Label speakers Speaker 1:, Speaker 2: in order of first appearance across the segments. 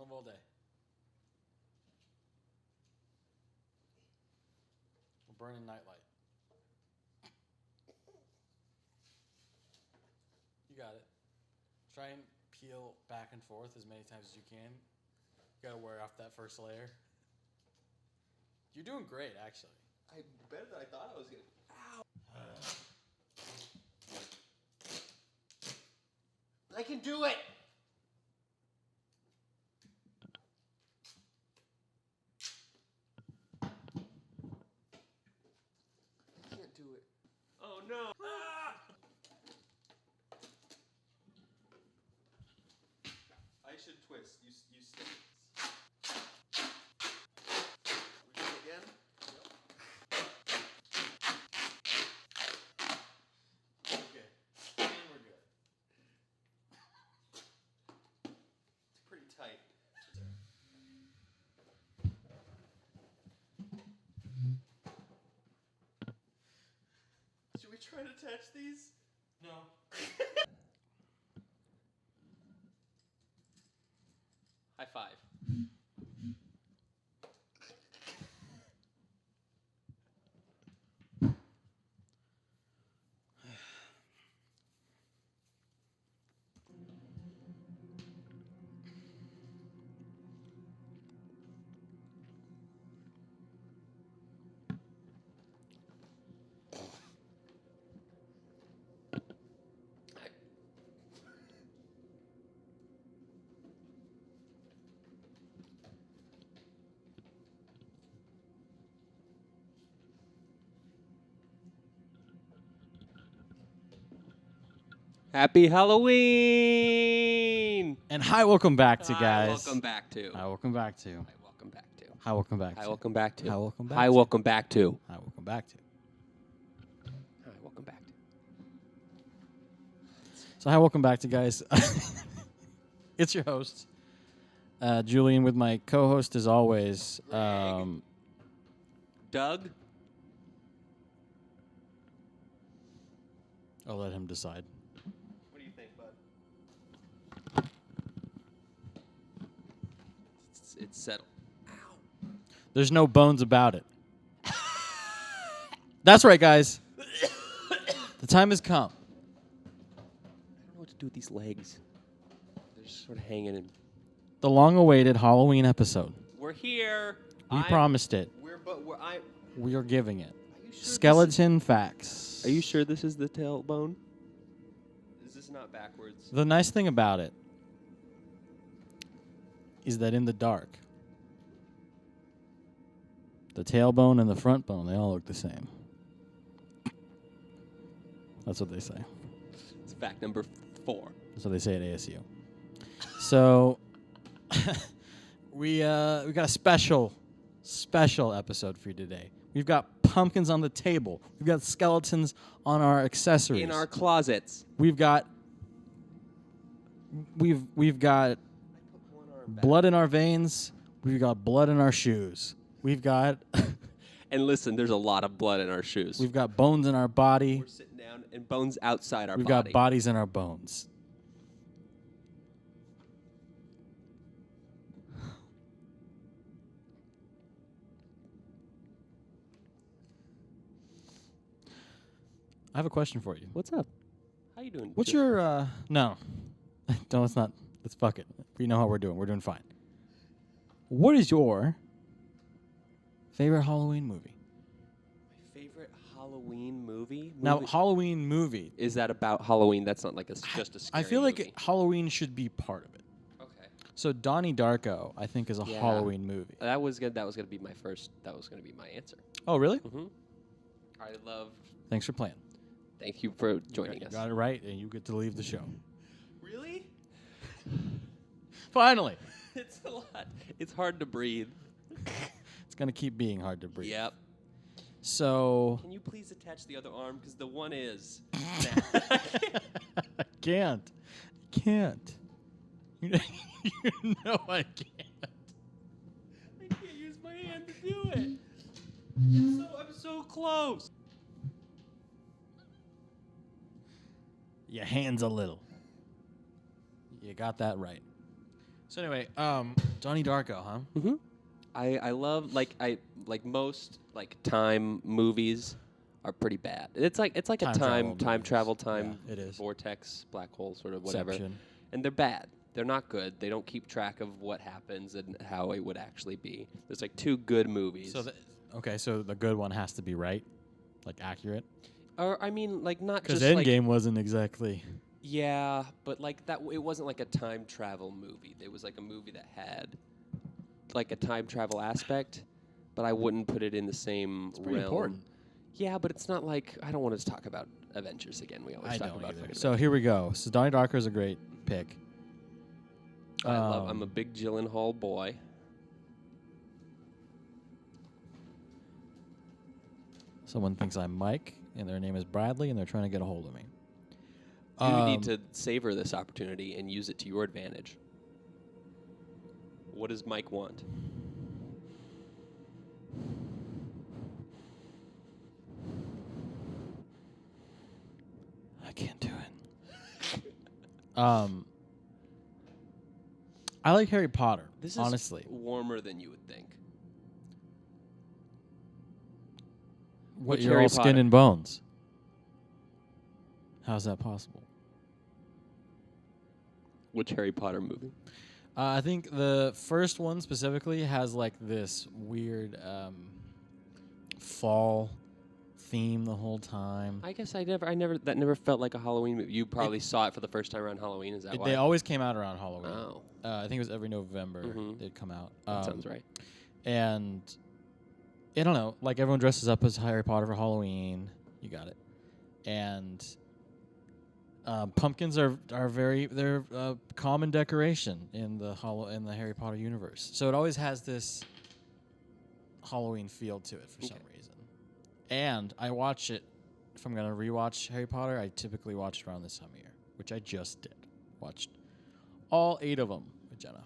Speaker 1: them all day. We're burning nightlight. You got it. Try and peel back and forth as many times as you can. You gotta wear off that first layer. You're doing great, actually.
Speaker 2: I'm better than I thought I was gonna. Ow! I can do it. I can't do it. Oh no! Ah! I should twist. You stick. We do it again.
Speaker 1: Okay. And we're good.
Speaker 2: It's pretty tight. Should we try to attach these?
Speaker 1: No.
Speaker 2: High five. Happy Halloween!
Speaker 1: And hi, welcome back to guys.
Speaker 2: Welcome back to.
Speaker 1: Hi, welcome back to.
Speaker 2: Hi, welcome back to.
Speaker 1: Hi, welcome back to.
Speaker 2: Hi, welcome back to.
Speaker 1: Hi, welcome back
Speaker 2: Hi,
Speaker 1: to.
Speaker 2: welcome back to.
Speaker 1: Hi, welcome back to.
Speaker 2: Hi, welcome back to.
Speaker 1: So, hi, welcome back to guys. It's your host, Julian, with my co-host as always.
Speaker 2: Doug?
Speaker 1: I'll let him decide.
Speaker 2: What do you think, bud? It's settled. Ow.
Speaker 1: There's no bones about it. That's right, guys. The time has come.
Speaker 2: I don't know what to do with these legs. They're just sort of hanging in.
Speaker 1: The long-awaited Halloween episode.
Speaker 2: We're here.
Speaker 1: We promised it.
Speaker 2: I.
Speaker 1: We are giving it.
Speaker 2: Are you sure
Speaker 1: Skeleton facts.
Speaker 2: Are you sure this is the tailbone? Is this not backwards?
Speaker 1: The nice thing about it is that in the dark, the tailbone and the front bone, they all look the same. That's what they say.
Speaker 2: It's fact number 4.
Speaker 1: That's what they say at ASU. So we got a special episode for you today. We've got pumpkins on the table. We've got skeletons on our accessories.
Speaker 2: In our closets.
Speaker 1: We've got blood in our veins. We've got blood in our shoes. We've got
Speaker 2: And listen, there's a lot of blood in our shoes.
Speaker 1: we've got bones in our body.
Speaker 2: We're sitting down and bones outside our
Speaker 1: We've
Speaker 2: body.
Speaker 1: got bodies in our bones. I have a question for you.
Speaker 2: What's up? How you doing?
Speaker 1: What's your no. No, it's not. Let's fuck it. We know how we're doing. We're doing fine. What is your favorite Halloween movie?
Speaker 2: My favorite Halloween movie?
Speaker 1: Now, Halloween movie.
Speaker 2: Is that about Halloween? That's not like just a scary
Speaker 1: I feel like
Speaker 2: movie.
Speaker 1: Halloween should be part of it.
Speaker 2: Okay.
Speaker 1: So Donnie Darko, I think, is a
Speaker 2: Yeah.
Speaker 1: Halloween movie.
Speaker 2: That was gonna be my first. That was gonna be my answer.
Speaker 1: Oh, really?
Speaker 2: Mm-hmm. I love.
Speaker 1: Thanks for playing.
Speaker 2: Thank you for joining
Speaker 1: You
Speaker 2: us.
Speaker 1: got it right, and you get to leave the show.
Speaker 2: Really?
Speaker 1: Finally.
Speaker 2: It's a lot. It's hard to breathe.
Speaker 1: It's going to keep being hard to breathe.
Speaker 2: Yep.
Speaker 1: So.
Speaker 2: Can you please attach the other arm? Because the one is.
Speaker 1: I can't. You know I can't.
Speaker 2: I can't use my hand to do it. I'm so close.
Speaker 1: Your hands a little. You got that right. So anyway, Donnie Darko, huh?
Speaker 3: Mm-hmm. I love most time movies are pretty bad. It's like
Speaker 1: Time
Speaker 3: a
Speaker 1: travel
Speaker 3: time
Speaker 1: movies.
Speaker 3: travel time
Speaker 1: Yeah, it is.
Speaker 3: vortex black hole sort of whatever.
Speaker 1: Inception.
Speaker 3: And they're bad. They're not good. They don't keep track of what happens and how it would actually be. There's like 2 good movies.
Speaker 1: So the good one has to be right, like accurate.
Speaker 3: Or I mean, like not
Speaker 1: Because
Speaker 3: just like
Speaker 1: Endgame wasn't exactly.
Speaker 3: yeah, but like that. It wasn't like a time travel movie. It was like a movie that had like a time travel aspect, but I wouldn't put it in the same
Speaker 1: It's pretty
Speaker 3: realm.
Speaker 1: important.
Speaker 3: Yeah, but it's not like I don't want to talk about Avengers again. We always
Speaker 1: I
Speaker 3: talk
Speaker 1: don't
Speaker 3: about
Speaker 1: either.
Speaker 3: fucking
Speaker 1: So here we go. So Donnie Darko is a great pick.
Speaker 3: I'm a big Gyllenhaal boy.
Speaker 1: Someone thinks I'm Mike, and their name is Bradley, and they're trying to get a hold of me.
Speaker 3: You need to savor this opportunity and use it to your advantage. What does Mike want?
Speaker 1: I can't do it. I like Harry Potter.
Speaker 3: This
Speaker 1: honestly,
Speaker 3: is warmer than you would think.
Speaker 1: what
Speaker 3: Which
Speaker 1: you're
Speaker 3: Harry
Speaker 1: all skin
Speaker 3: Potter?
Speaker 1: and bones. How's that possible?
Speaker 3: Which Harry Potter movie?
Speaker 1: I think the first one specifically has like this weird fall theme the whole time.
Speaker 3: I guess that never felt like a Halloween movie. You probably saw it for the first time around Halloween. Is that why?
Speaker 1: They always came out around Halloween.
Speaker 3: Oh,
Speaker 1: I think it was every November
Speaker 3: Mhm.
Speaker 1: they'd come out.
Speaker 3: that sounds right.
Speaker 1: And I don't know, like everyone dresses up as Harry Potter for Halloween. You got it. And pumpkins are they're a common decoration in the Harry Potter universe. So it always has this Halloween feel to it for some reason. And I watch it if I'm gonna rewatch Harry Potter. I typically watch it around this time of year, which I just did. Watched all 8 of them with Jenna.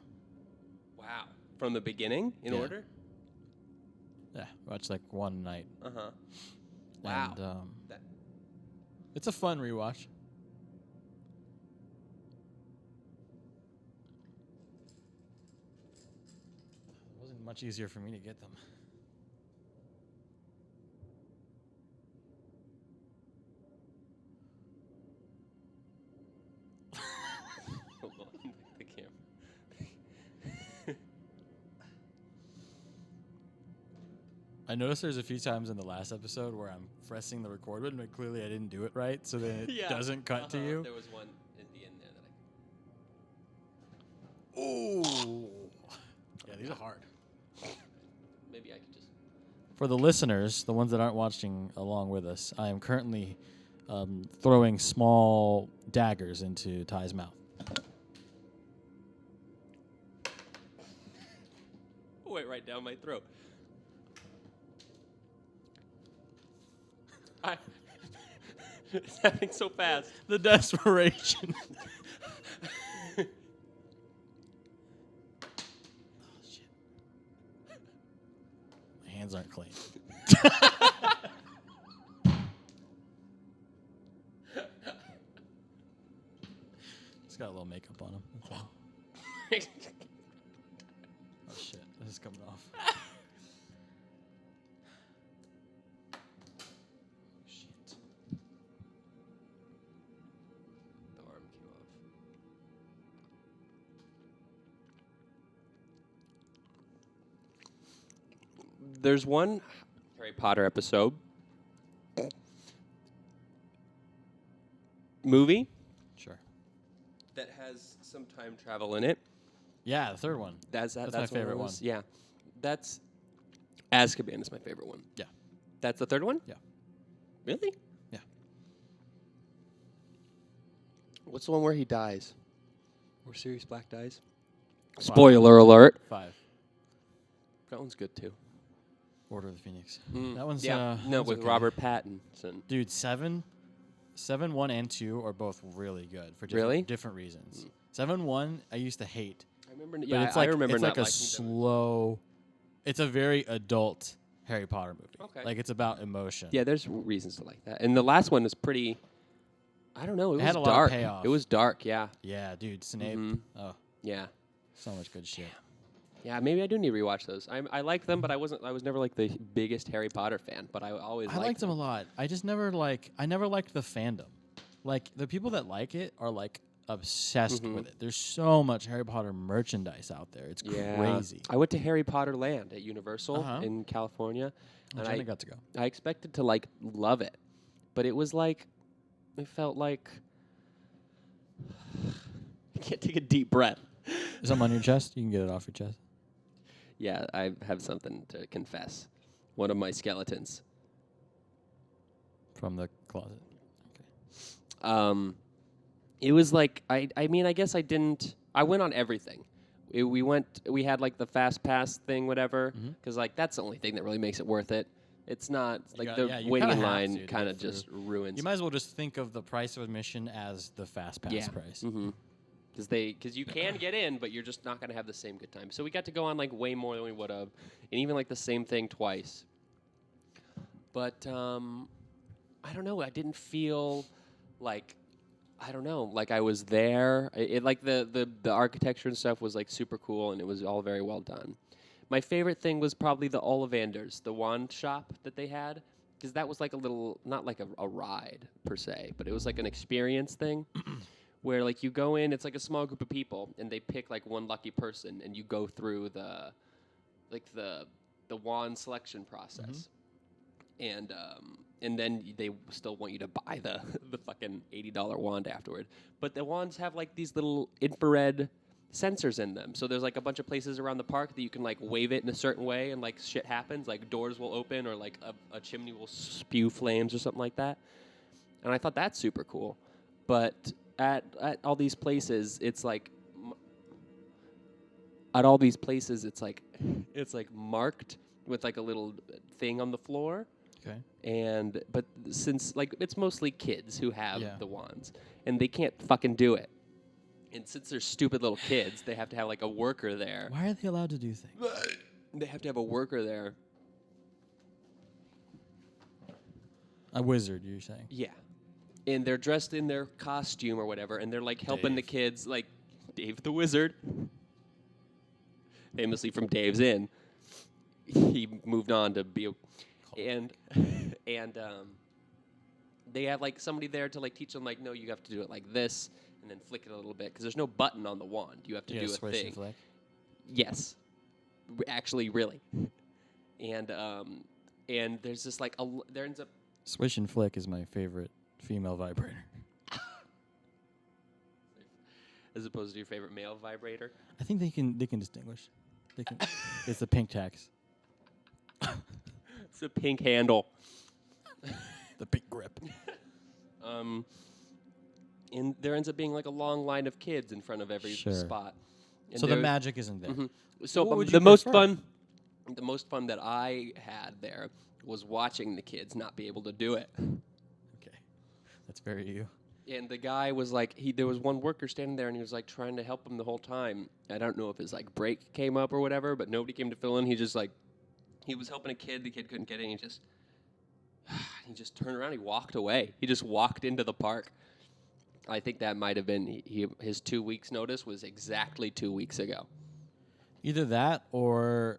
Speaker 3: Wow. From the beginning, in
Speaker 1: Yeah.
Speaker 3: order?
Speaker 1: Yeah, watched like one night.
Speaker 3: Uh-huh. Wow.
Speaker 1: And
Speaker 3: That-
Speaker 1: it's a fun rewatch. It wasn't much easier for me to get them.
Speaker 3: Hold on. The camera.
Speaker 1: I noticed there's a few times in the last episode where I'm pressing the record button, but clearly I didn't do it right, so then it doesn't cut to you.
Speaker 3: There was one at the end there that
Speaker 1: Ooh. Yeah, these are hard.
Speaker 3: maybe I could just...
Speaker 1: For the listeners, the ones that aren't watching along with us, I am currently throwing small daggers into Ty's mouth.
Speaker 3: Went right down my throat. It's happening so fast.
Speaker 1: The desperation. Oh, shit. My hands aren't clean. It's got a little makeup on him. That's all. Oh, shit. This is coming off. Shit.
Speaker 3: The arm came off. There's one Harry Potter episode. Movie
Speaker 1: Sure.
Speaker 3: that has some time travel in it.
Speaker 1: Yeah, the third one.
Speaker 3: That's
Speaker 1: my
Speaker 3: one of
Speaker 1: favorite one.
Speaker 3: those? Yeah. That's Azkaban is my favorite one.
Speaker 1: Yeah.
Speaker 3: That's the third one?
Speaker 1: Yeah.
Speaker 3: Really?
Speaker 1: Yeah.
Speaker 3: What's the one where he dies? Where Sirius Black dies?
Speaker 1: 5.
Speaker 3: Spoiler alert.
Speaker 1: 5.
Speaker 3: That one's good too.
Speaker 1: Order of the Phoenix.
Speaker 3: Mm.
Speaker 1: That one's
Speaker 3: yeah.
Speaker 1: that
Speaker 3: No,
Speaker 1: one's
Speaker 3: with
Speaker 1: okay.
Speaker 3: Robert Pattinson.
Speaker 1: Dude, 7, 1, and 2 are both really good for
Speaker 3: Really?
Speaker 1: different reasons. 7, 1, I used to hate.
Speaker 3: I remember.
Speaker 1: But
Speaker 3: Yeah,
Speaker 1: it's like,
Speaker 3: I remember
Speaker 1: it's
Speaker 3: not
Speaker 1: like a
Speaker 3: liking them.
Speaker 1: slow. It's a very adult Harry Potter movie.
Speaker 3: Okay.
Speaker 1: Like it's about emotion.
Speaker 3: Yeah, there's reasons to like that. And the last one is pretty. I don't know. It was
Speaker 1: had a lot of
Speaker 3: dark.
Speaker 1: payoff.
Speaker 3: It was dark. Yeah.
Speaker 1: Yeah, dude, Snape.
Speaker 3: Mhm.
Speaker 1: Oh,
Speaker 3: Yeah.
Speaker 1: So much good shit.
Speaker 3: Yeah, maybe I do need to rewatch those. I like them, but I was never like the biggest Harry Potter fan. But I always
Speaker 1: liked them a lot. I just never I never liked the fandom. Like the people that like it are like obsessed with it. There's so much Harry Potter merchandise out there. It's crazy.
Speaker 3: I went to Harry Potter Land at Universal in California, and I
Speaker 1: got to go.
Speaker 3: I expected to like love it, but it was like it felt like I can't take a deep breath.
Speaker 1: Is something on your chest? You can get it off your chest.
Speaker 3: Yeah, I have something to confess. One of my skeletons.
Speaker 1: From the closet. Okay.
Speaker 3: It was like I mean I guess I didn't. I went on everything. We had like the fast pass thing, whatever, because like that's the only thing that really makes it worth it. It's not like the waiting in line kind of just ruins.
Speaker 1: You might as well just think of the price of admission as the fast pass price.
Speaker 3: Because you can get in, but you're just not going to have the same good time. So we got to go on like way more than we would have, and even like the same thing twice. But I don't know. I didn't feel like like I was there. It like the architecture and stuff was like super cool, and it was all very well done. My favorite thing was probably the Ollivanders, the wand shop that they had, because that was like a little, not like a ride per se, but it was like an experience thing. Where like you go in, it's like a small group of people, and they pick like one lucky person, and you go through the wand selection process, and then they still want you to buy the fucking $80 wand afterward. But the wands have like these little infrared sensors in them, so there's like a bunch of places around the park that you can like wave it in a certain way, and like shit happens, like doors will open, or like a chimney will spew flames or something like that. And I thought that's super cool, but at all these places, it's like it's like marked with like a little thing on the floor. Okay. But since like it's mostly kids who have the wands, and they can't fucking do it. And since they're stupid little kids, they have to have like a worker there.
Speaker 1: Why are they allowed to do things?
Speaker 3: They have to have a worker there.
Speaker 1: A wizard, you're saying?
Speaker 3: Yeah. And they're dressed in their costume or whatever, and they're like helping the kids, like Dave the Wizard, famously from Dave's Inn. He moved on to be, and they have like somebody there to like teach them like, no, you have to do it like this, and then flick it a little bit because there's no button on the wand. You have to do a
Speaker 1: swish
Speaker 3: thing.
Speaker 1: And flick.
Speaker 3: Yes, actually, really. And there's this like there ends up
Speaker 1: swish and flick is my favorite female vibrator.
Speaker 3: As opposed to your favorite male vibrator?
Speaker 1: I think they can distinguish. It's the pink tax.
Speaker 3: It's a pink handle.
Speaker 1: The pink grip.
Speaker 3: And there ends up being like a long line of kids in front of every spot. And
Speaker 1: so the magic isn't there.
Speaker 3: So the most fun that I had there was watching the kids not be able to do it.
Speaker 1: Okay. That's very you.
Speaker 3: And the guy was like, there was one worker standing there, and he was like trying to help him the whole time. I don't know if his like break came up or whatever, but nobody came to fill in. He just like, he was helping a kid. The kid couldn't get in. He just turned around. He walked away. He just walked into the park. I think that might have been his 2 weeks notice was exactly 2 weeks ago.
Speaker 1: Either that or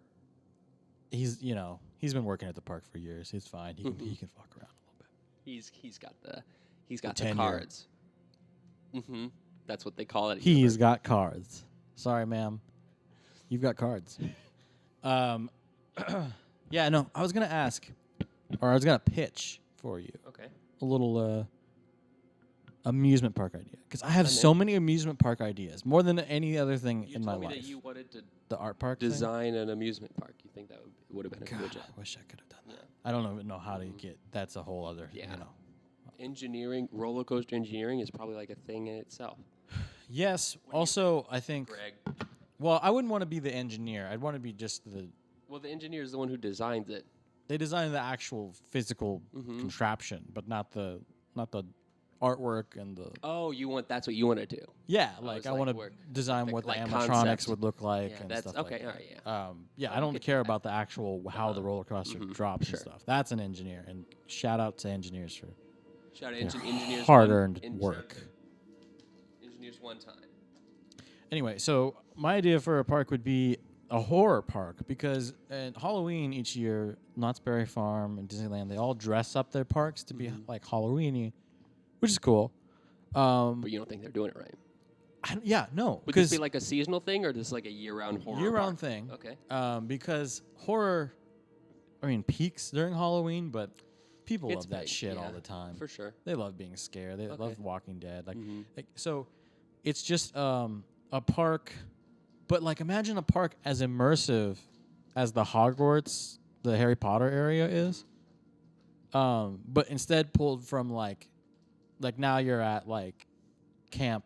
Speaker 1: he's been working at the park for years. He's fine. He can fuck around a little bit.
Speaker 3: He's got the cards. That's what they call it.
Speaker 1: He's got cards. Sorry, ma'am. You've got cards. Yeah, no, I was going to ask, or I was going to pitch for you.
Speaker 3: Okay.
Speaker 1: A little amusement park idea. Because I have so many amusement park ideas, more than any other thing in my life.
Speaker 3: You told me that you wanted to
Speaker 1: the art park
Speaker 3: design an amusement park. You think that would have been a good job?
Speaker 1: I wish I could have done that. I don't even know how to get. That's a whole other.
Speaker 3: Engineering, roller coaster engineering is probably like a thing in itself.
Speaker 1: Yes. Also, I think.
Speaker 3: Greg.
Speaker 1: Well, I wouldn't want to be the engineer. I'd want to be just the.
Speaker 3: Well, the engineer is the one who designs it.
Speaker 1: They design the actual physical contraption, but not the artwork and the.
Speaker 3: Oh, that's what you want to do.
Speaker 1: Yeah, like I want to design what the animatronics would look like and stuff like that.
Speaker 3: All right,
Speaker 1: yeah. I don't care about the actual how the roller coaster drops and stuff. That's an engineer, and shout out to engineers for.
Speaker 3: Shout out engineers.
Speaker 1: Hard-earned work.
Speaker 3: Engineers one time.
Speaker 1: Anyway, so my idea for a park would be a horror park because at Halloween each year, Knott's Berry Farm and Disneyland, they all dress up their parks to be like Halloweeny, which is cool.
Speaker 3: But you don't think they're doing it right?
Speaker 1: No.
Speaker 3: Would this be like a seasonal thing or just like a year-round horror
Speaker 1: year-round
Speaker 3: park?
Speaker 1: thing.
Speaker 3: Okay.
Speaker 1: Because horror, peaks during Halloween, but people
Speaker 3: It's
Speaker 1: love that
Speaker 3: big,
Speaker 1: shit
Speaker 3: yeah,
Speaker 1: all the time.
Speaker 3: For sure.
Speaker 1: They love being scared. They love Walking Dead.
Speaker 3: Mhm.
Speaker 1: So it's just a park, but like imagine a park as immersive as the Hogwarts, the Harry Potter area is. But instead pulled from like now you're at like Camp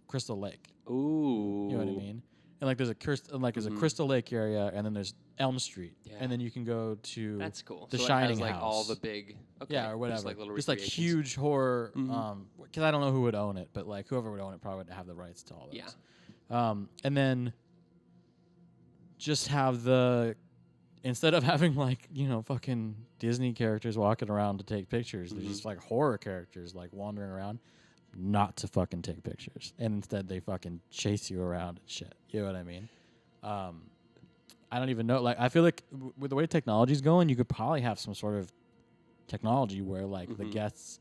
Speaker 1: Crystal Lake.
Speaker 3: Ooh.
Speaker 1: You know what I mean? And like there's a Crystal Lake area, and then there's Elm Street, and then you can go to
Speaker 3: That's cool.
Speaker 1: the
Speaker 3: so
Speaker 1: Shining
Speaker 3: it has, like
Speaker 1: House.
Speaker 3: all the big. Okay.
Speaker 1: Yeah, or whatever.
Speaker 3: Just like little
Speaker 1: just like
Speaker 3: recreations.
Speaker 1: huge horror.
Speaker 3: Mhm.
Speaker 1: Because I don't know who would own it, but like whoever would own it probably would have the rights to all those.
Speaker 3: Yeah.
Speaker 1: And then just have instead of having like fucking Disney characters walking around to take pictures, they're just like horror characters like wandering around, not to fucking take pictures, and instead they fucking chase you around and shit. You know what I mean? I don't even know. Like, I feel like with the way technology's going, you could probably have some sort of technology where like the guests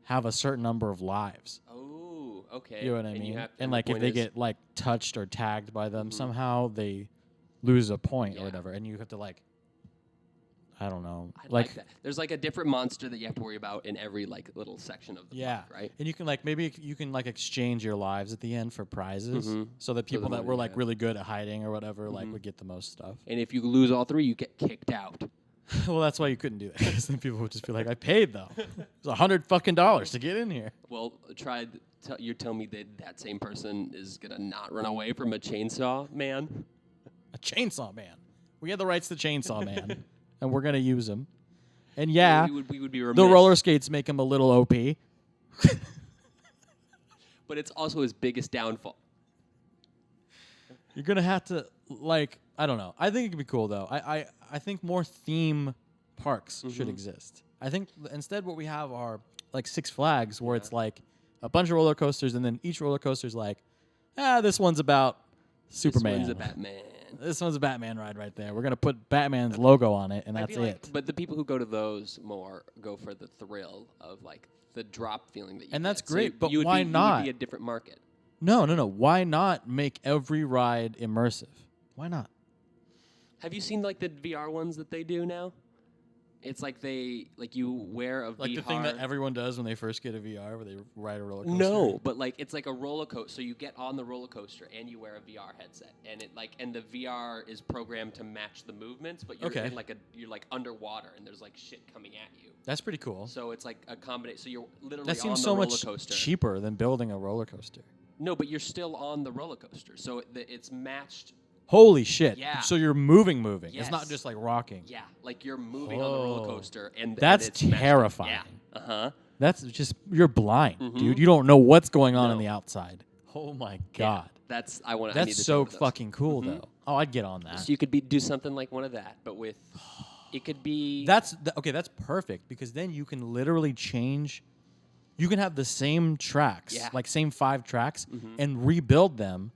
Speaker 1: have a certain number of lives.
Speaker 3: Oh, okay.
Speaker 1: You know what I
Speaker 3: And
Speaker 1: mean?
Speaker 3: the
Speaker 1: And like if
Speaker 3: point
Speaker 1: they
Speaker 3: is-
Speaker 1: get like touched or tagged by them somehow, they lose a point or
Speaker 3: Yeah.
Speaker 1: whatever, and you have to like, I don't know,
Speaker 3: I like that. There's like a different monster that you have to worry about in every like little section of the
Speaker 1: yeah,
Speaker 3: park, right?
Speaker 1: And you can like maybe you can like exchange your lives at the end for prizes, so that people
Speaker 3: the
Speaker 1: that were
Speaker 3: money,
Speaker 1: like
Speaker 3: yeah.
Speaker 1: really good at hiding or whatever like would get the most stuff.
Speaker 3: And if you lose all three, you get kicked out.
Speaker 1: Well, that's why you couldn't do that. Because then people would just be like, "I paid though. It was $100 to get in here."
Speaker 3: Well, you're telling me that same person is gonna not run away from a chainsaw man?
Speaker 1: A chainsaw man. We had the rights to Chainsaw Man, and we're gonna use him. And yeah,
Speaker 3: we would be remiss.
Speaker 1: the roller skates make him a little OP.
Speaker 3: But it's also his biggest downfall.
Speaker 1: You're gonna have to like, I don't know. I think it could be cool though. I think more theme parks should exist. I think instead what we have are like Six Flags, where it's like a bunch of roller coasters, and then each roller coaster's like, this one's about Superman.
Speaker 3: This one's a Batman.
Speaker 1: This one's a Batman ride right there. We're gonna put Batman's logo on it, and
Speaker 3: I
Speaker 1: that's
Speaker 3: feel like-
Speaker 1: it.
Speaker 3: But the people who go to those more go for the thrill of like the drop feeling that you
Speaker 1: And
Speaker 3: get.
Speaker 1: that's
Speaker 3: So
Speaker 1: great, but
Speaker 3: you would
Speaker 1: why
Speaker 3: be, You
Speaker 1: not?
Speaker 3: would be a different market.
Speaker 1: No. Why not make every ride immersive? Why not?
Speaker 3: Have you seen like the VR ones that they do now? It's like you wear a
Speaker 1: Like
Speaker 3: VR.
Speaker 1: the thing that everyone does when they first get a VR, where they ride a roller coaster.
Speaker 3: No, but like it's like a roller coaster. So you get on the roller coaster and you wear a VR headset, and and the VR is programmed to match the movements, but you're in you're like underwater and there's like shit coming at you.
Speaker 1: That's pretty cool.
Speaker 3: So it's like a combination. So you're literally
Speaker 1: That
Speaker 3: on
Speaker 1: seems
Speaker 3: the
Speaker 1: so
Speaker 3: roller
Speaker 1: much
Speaker 3: coaster.
Speaker 1: cheaper than building a roller coaster.
Speaker 3: No, but you're still on the roller coaster, so it's matched.
Speaker 1: Holy shit!
Speaker 3: Yeah.
Speaker 1: So you're moving. It's not
Speaker 3: Yes.
Speaker 1: just like rocking.
Speaker 3: Yeah, like you're moving on the roller coaster, and
Speaker 1: That's
Speaker 3: it's matched.
Speaker 1: terrifying.
Speaker 3: Yeah. Uh-huh.
Speaker 1: That's just you're blind, dude. You don't know what's going on
Speaker 3: No.
Speaker 1: the outside. Oh my god.
Speaker 3: That's I need
Speaker 1: That's
Speaker 3: to
Speaker 1: so
Speaker 3: go to those.
Speaker 1: fucking cool though. Oh, I'd get on that.
Speaker 3: So you could do something like one of that, but with it could be
Speaker 1: That's perfect, because then you can literally change. You can have the same tracks, like same 5 tracks, and rebuild them,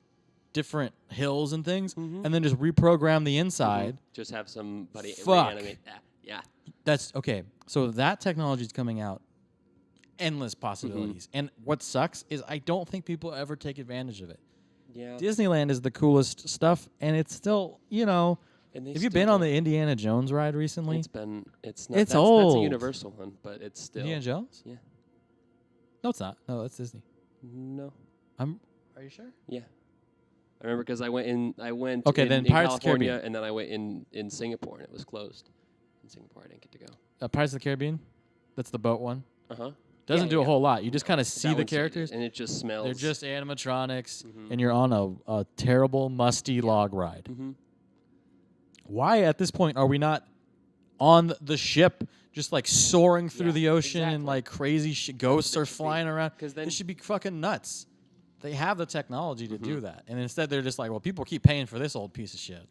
Speaker 1: different hills and things, and then just reprogram the inside.
Speaker 3: just have somebody
Speaker 1: Fuck.
Speaker 3: reanimate that. Yeah.
Speaker 1: That's okay. So that technology is coming out, endless possibilities. And what sucks is I don't think people ever take advantage of it.
Speaker 3: Yeah.
Speaker 1: Disneyland is the coolest stuff, and it's still,
Speaker 3: And they
Speaker 1: have you
Speaker 3: still
Speaker 1: been on
Speaker 3: do.
Speaker 1: the Indiana Jones ride recently?
Speaker 3: It's not
Speaker 1: It's
Speaker 3: that's a
Speaker 1: old.
Speaker 3: Universal one, but it's still
Speaker 1: Indiana Jones?
Speaker 3: Yeah.
Speaker 1: No, it's not. No, that's Disney.
Speaker 3: No.
Speaker 1: Are you sure?
Speaker 3: Yeah. I remember because I went
Speaker 1: Okay,
Speaker 3: in,
Speaker 1: then
Speaker 3: in
Speaker 1: Pirates of the
Speaker 3: California,
Speaker 1: Caribbean.
Speaker 3: and then I went in Singapore, and it was closed. In Singapore, I didn't get to go.
Speaker 1: Pirates of the Caribbean? That's the boat one?
Speaker 3: Uh-huh.
Speaker 1: Doesn't
Speaker 3: Yeah,
Speaker 1: do a
Speaker 3: yeah.
Speaker 1: whole lot. You just kind of see
Speaker 3: That
Speaker 1: the
Speaker 3: one's-
Speaker 1: characters.
Speaker 3: and it just smells.
Speaker 1: They're just animatronics, and you're on a terrible, musty log ride.
Speaker 3: Mhm.
Speaker 1: Why, at this point, are we not on the ship, just like soaring through
Speaker 3: Yeah,
Speaker 1: the ocean and
Speaker 3: exactly.
Speaker 1: like crazy ghosts are
Speaker 3: should be.
Speaker 1: flying around?
Speaker 3: 'Cause then-
Speaker 1: It should be fucking nuts. They have the technology to do that, and instead they're just like, well, people keep paying for this old piece of shit.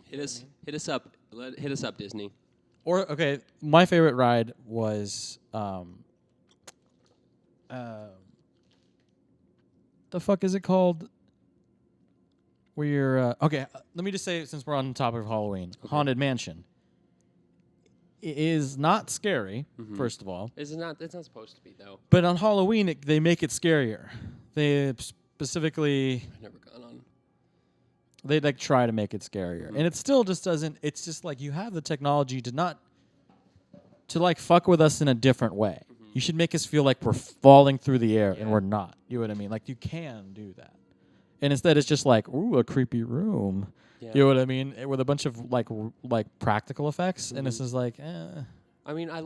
Speaker 3: Hit us up, Disney.
Speaker 1: Or okay, my favorite ride was the fuck is it called? Where you're okay. Let me just say, since we're on the topic of Halloween, Haunted Mansion. It is not scary, first of all.
Speaker 3: It's not supposed to be though.
Speaker 1: But on Halloween, they make it scarier. They specifically.
Speaker 3: I've never gone on.
Speaker 1: They like try to make it scarier, and it still just doesn't. It's just like you have the technology to like fuck with us in a different way. You should make us feel like we're falling through the air and we're not. You know what I mean? Like you can do that, and instead it's just like, ooh, a creepy room. Yeah. You know what I mean? With a bunch of like practical effects, and this is like,
Speaker 3: I mean, I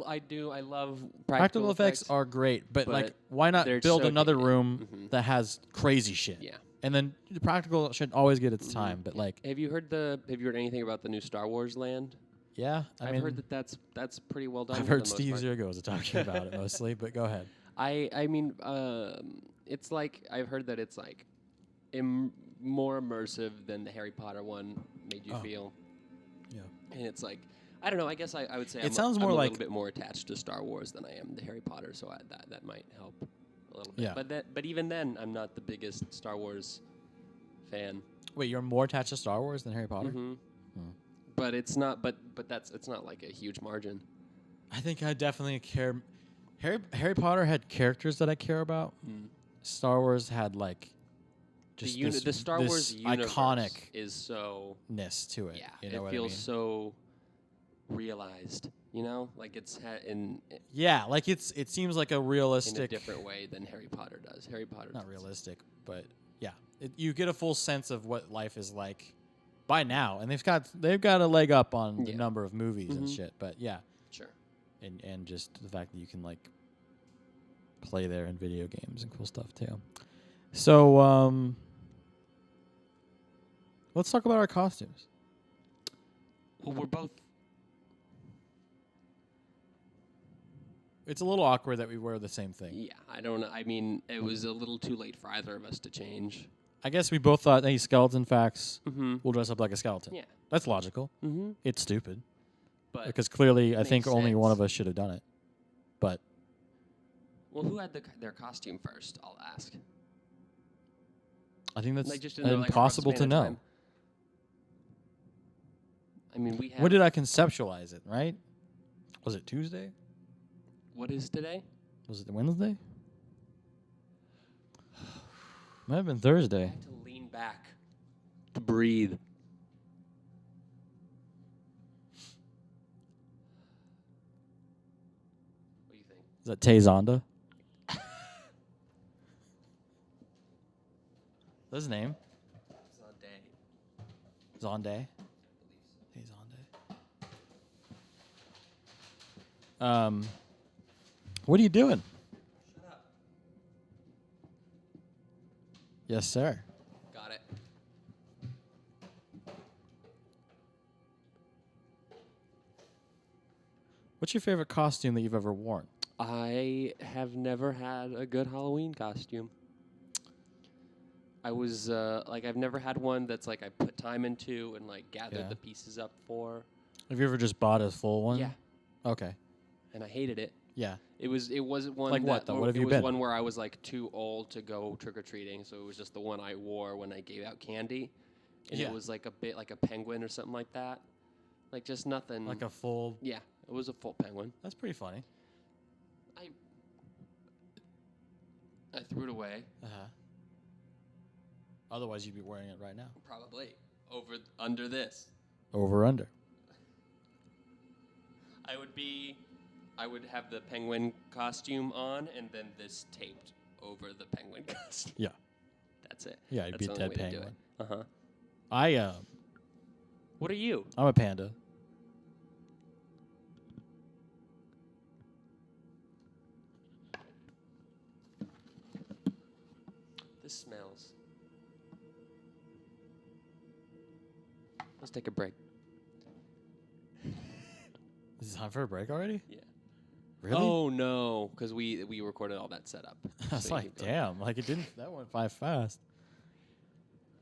Speaker 3: love
Speaker 1: practical effects are great, but like, why not build another room that has crazy shit?
Speaker 3: Yeah.
Speaker 1: And then the practical should always get its time, but like,
Speaker 3: have you heard anything about the new Star Wars land?
Speaker 1: Yeah,
Speaker 3: I've heard that's pretty well done.
Speaker 1: I've heard Steve Zergo was talking about it mostly, but go ahead.
Speaker 3: I mean, it's like I've heard that it's like more immersive than the Harry Potter one made you feel.
Speaker 1: Yeah, and
Speaker 3: it's like I don't know. I guess I would say
Speaker 1: it sounds more
Speaker 3: I'm
Speaker 1: like
Speaker 3: a little bit more attached to Star Wars than I am to Harry Potter, so that might help a little bit.
Speaker 1: Yeah,
Speaker 3: but even then, I'm not the biggest Star Wars fan.
Speaker 1: Wait, you're more attached to Star Wars than Harry Potter?
Speaker 3: But it's not. But it's not like a huge margin.
Speaker 1: I think I definitely care. Harry Potter had characters that I care about. Star Wars had like just
Speaker 3: the Star Wars universe
Speaker 1: iconic
Speaker 3: is so
Speaker 1: ness to it.
Speaker 3: Yeah,
Speaker 1: you know
Speaker 3: it feels so realized. You know, like it's
Speaker 1: like it seems like a realistic
Speaker 3: in a different way than Harry Potter does. Harry Potter
Speaker 1: not realistic, but yeah, you get a full sense of what life is like by now, and they've got a leg up on the number of movies and shit. But yeah,
Speaker 3: sure,
Speaker 1: and just the fact that you can like play there in video games and cool stuff too. So let's talk about our costumes.
Speaker 3: Well, we're both.
Speaker 1: It's a little awkward that we wear the same thing.
Speaker 3: Yeah, I don't know. I mean, it was a little too late for either of us to change.
Speaker 1: I guess we both thought, hey, skeleton facts, we'll dress up like a skeleton.
Speaker 3: Yeah.
Speaker 1: That's logical. It's stupid.
Speaker 3: But
Speaker 1: because clearly I think only one of us should have done it. But.
Speaker 3: Well, who had their costume first, I'll ask.
Speaker 1: I think that's
Speaker 3: like just
Speaker 1: impossible to know.
Speaker 3: Time. I mean, we have...
Speaker 1: When did I conceptualize it, right? Was it Tuesday?
Speaker 3: What is today?
Speaker 1: Was it Wednesday? Might have been Thursday.
Speaker 3: I had to lean back to breathe. What do you think?
Speaker 1: Is that Tay Zonda? What's his name?
Speaker 3: Zonday.
Speaker 1: Zonday? Tay Zonday. What are you doing?
Speaker 3: Shut up.
Speaker 1: Yes, sir.
Speaker 3: Got it.
Speaker 1: What's your favorite costume that you've ever worn?
Speaker 3: I have never had a good Halloween costume. I was I've never had one that's like I put time into and like gathered the pieces up for.
Speaker 1: Have you ever just bought a full one?
Speaker 3: Yeah.
Speaker 1: Okay.
Speaker 3: And I hated it.
Speaker 1: Yeah.
Speaker 3: It wasn't one
Speaker 1: like what though? What have you been?
Speaker 3: It was one where I was like too old to go trick or treating, so it was just the one I wore when I gave out candy, and it was like a bit like a penguin or something like that, like just nothing.
Speaker 1: Like a full.
Speaker 3: Yeah, it was a full penguin.
Speaker 1: That's pretty funny.
Speaker 3: I threw it away.
Speaker 1: Otherwise, you'd be wearing it right now.
Speaker 3: Probably under this.
Speaker 1: Over under.
Speaker 3: I would have the penguin costume on, and then this taped over the penguin costume.
Speaker 1: Yeah.
Speaker 3: That's it.
Speaker 1: Yeah, you'd be a dead penguin.
Speaker 3: What are you?
Speaker 1: I'm a panda.
Speaker 3: This smells. Let's take a break.
Speaker 1: Is it time for a break already?
Speaker 3: Yeah.
Speaker 1: Really?
Speaker 3: Oh no, because we recorded all that setup.
Speaker 1: I was like, damn, like it didn't. That went by fast.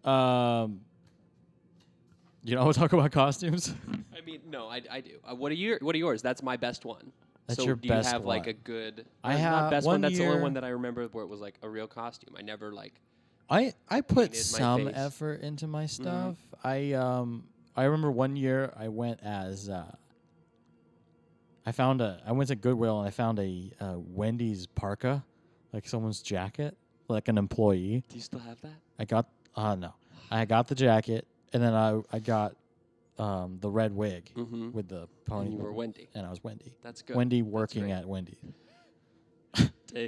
Speaker 1: You know, we'll talk about costumes.
Speaker 3: I mean, no, I do. What are yours? That's my best one.
Speaker 1: That's
Speaker 3: so
Speaker 1: your
Speaker 3: do
Speaker 1: best
Speaker 3: you have like
Speaker 1: one.
Speaker 3: a good?
Speaker 1: I have
Speaker 3: not best
Speaker 1: one
Speaker 3: one. That's the
Speaker 1: year-
Speaker 3: only one that I remember where it was like a real costume. I never like
Speaker 1: I put
Speaker 3: painted my
Speaker 1: some
Speaker 3: face.
Speaker 1: effort into my stuff. I remember one year I went as I went to Goodwill and I found a Wendy's parka, like someone's jacket, like an employee.
Speaker 3: Do you still have that?
Speaker 1: I got no. I got the jacket and then I got the red wig with the pony.
Speaker 3: And you were Wendy.
Speaker 1: And I was Wendy.
Speaker 3: That's good.
Speaker 1: Wendy
Speaker 3: That's
Speaker 1: working
Speaker 3: great.
Speaker 1: at Wendy.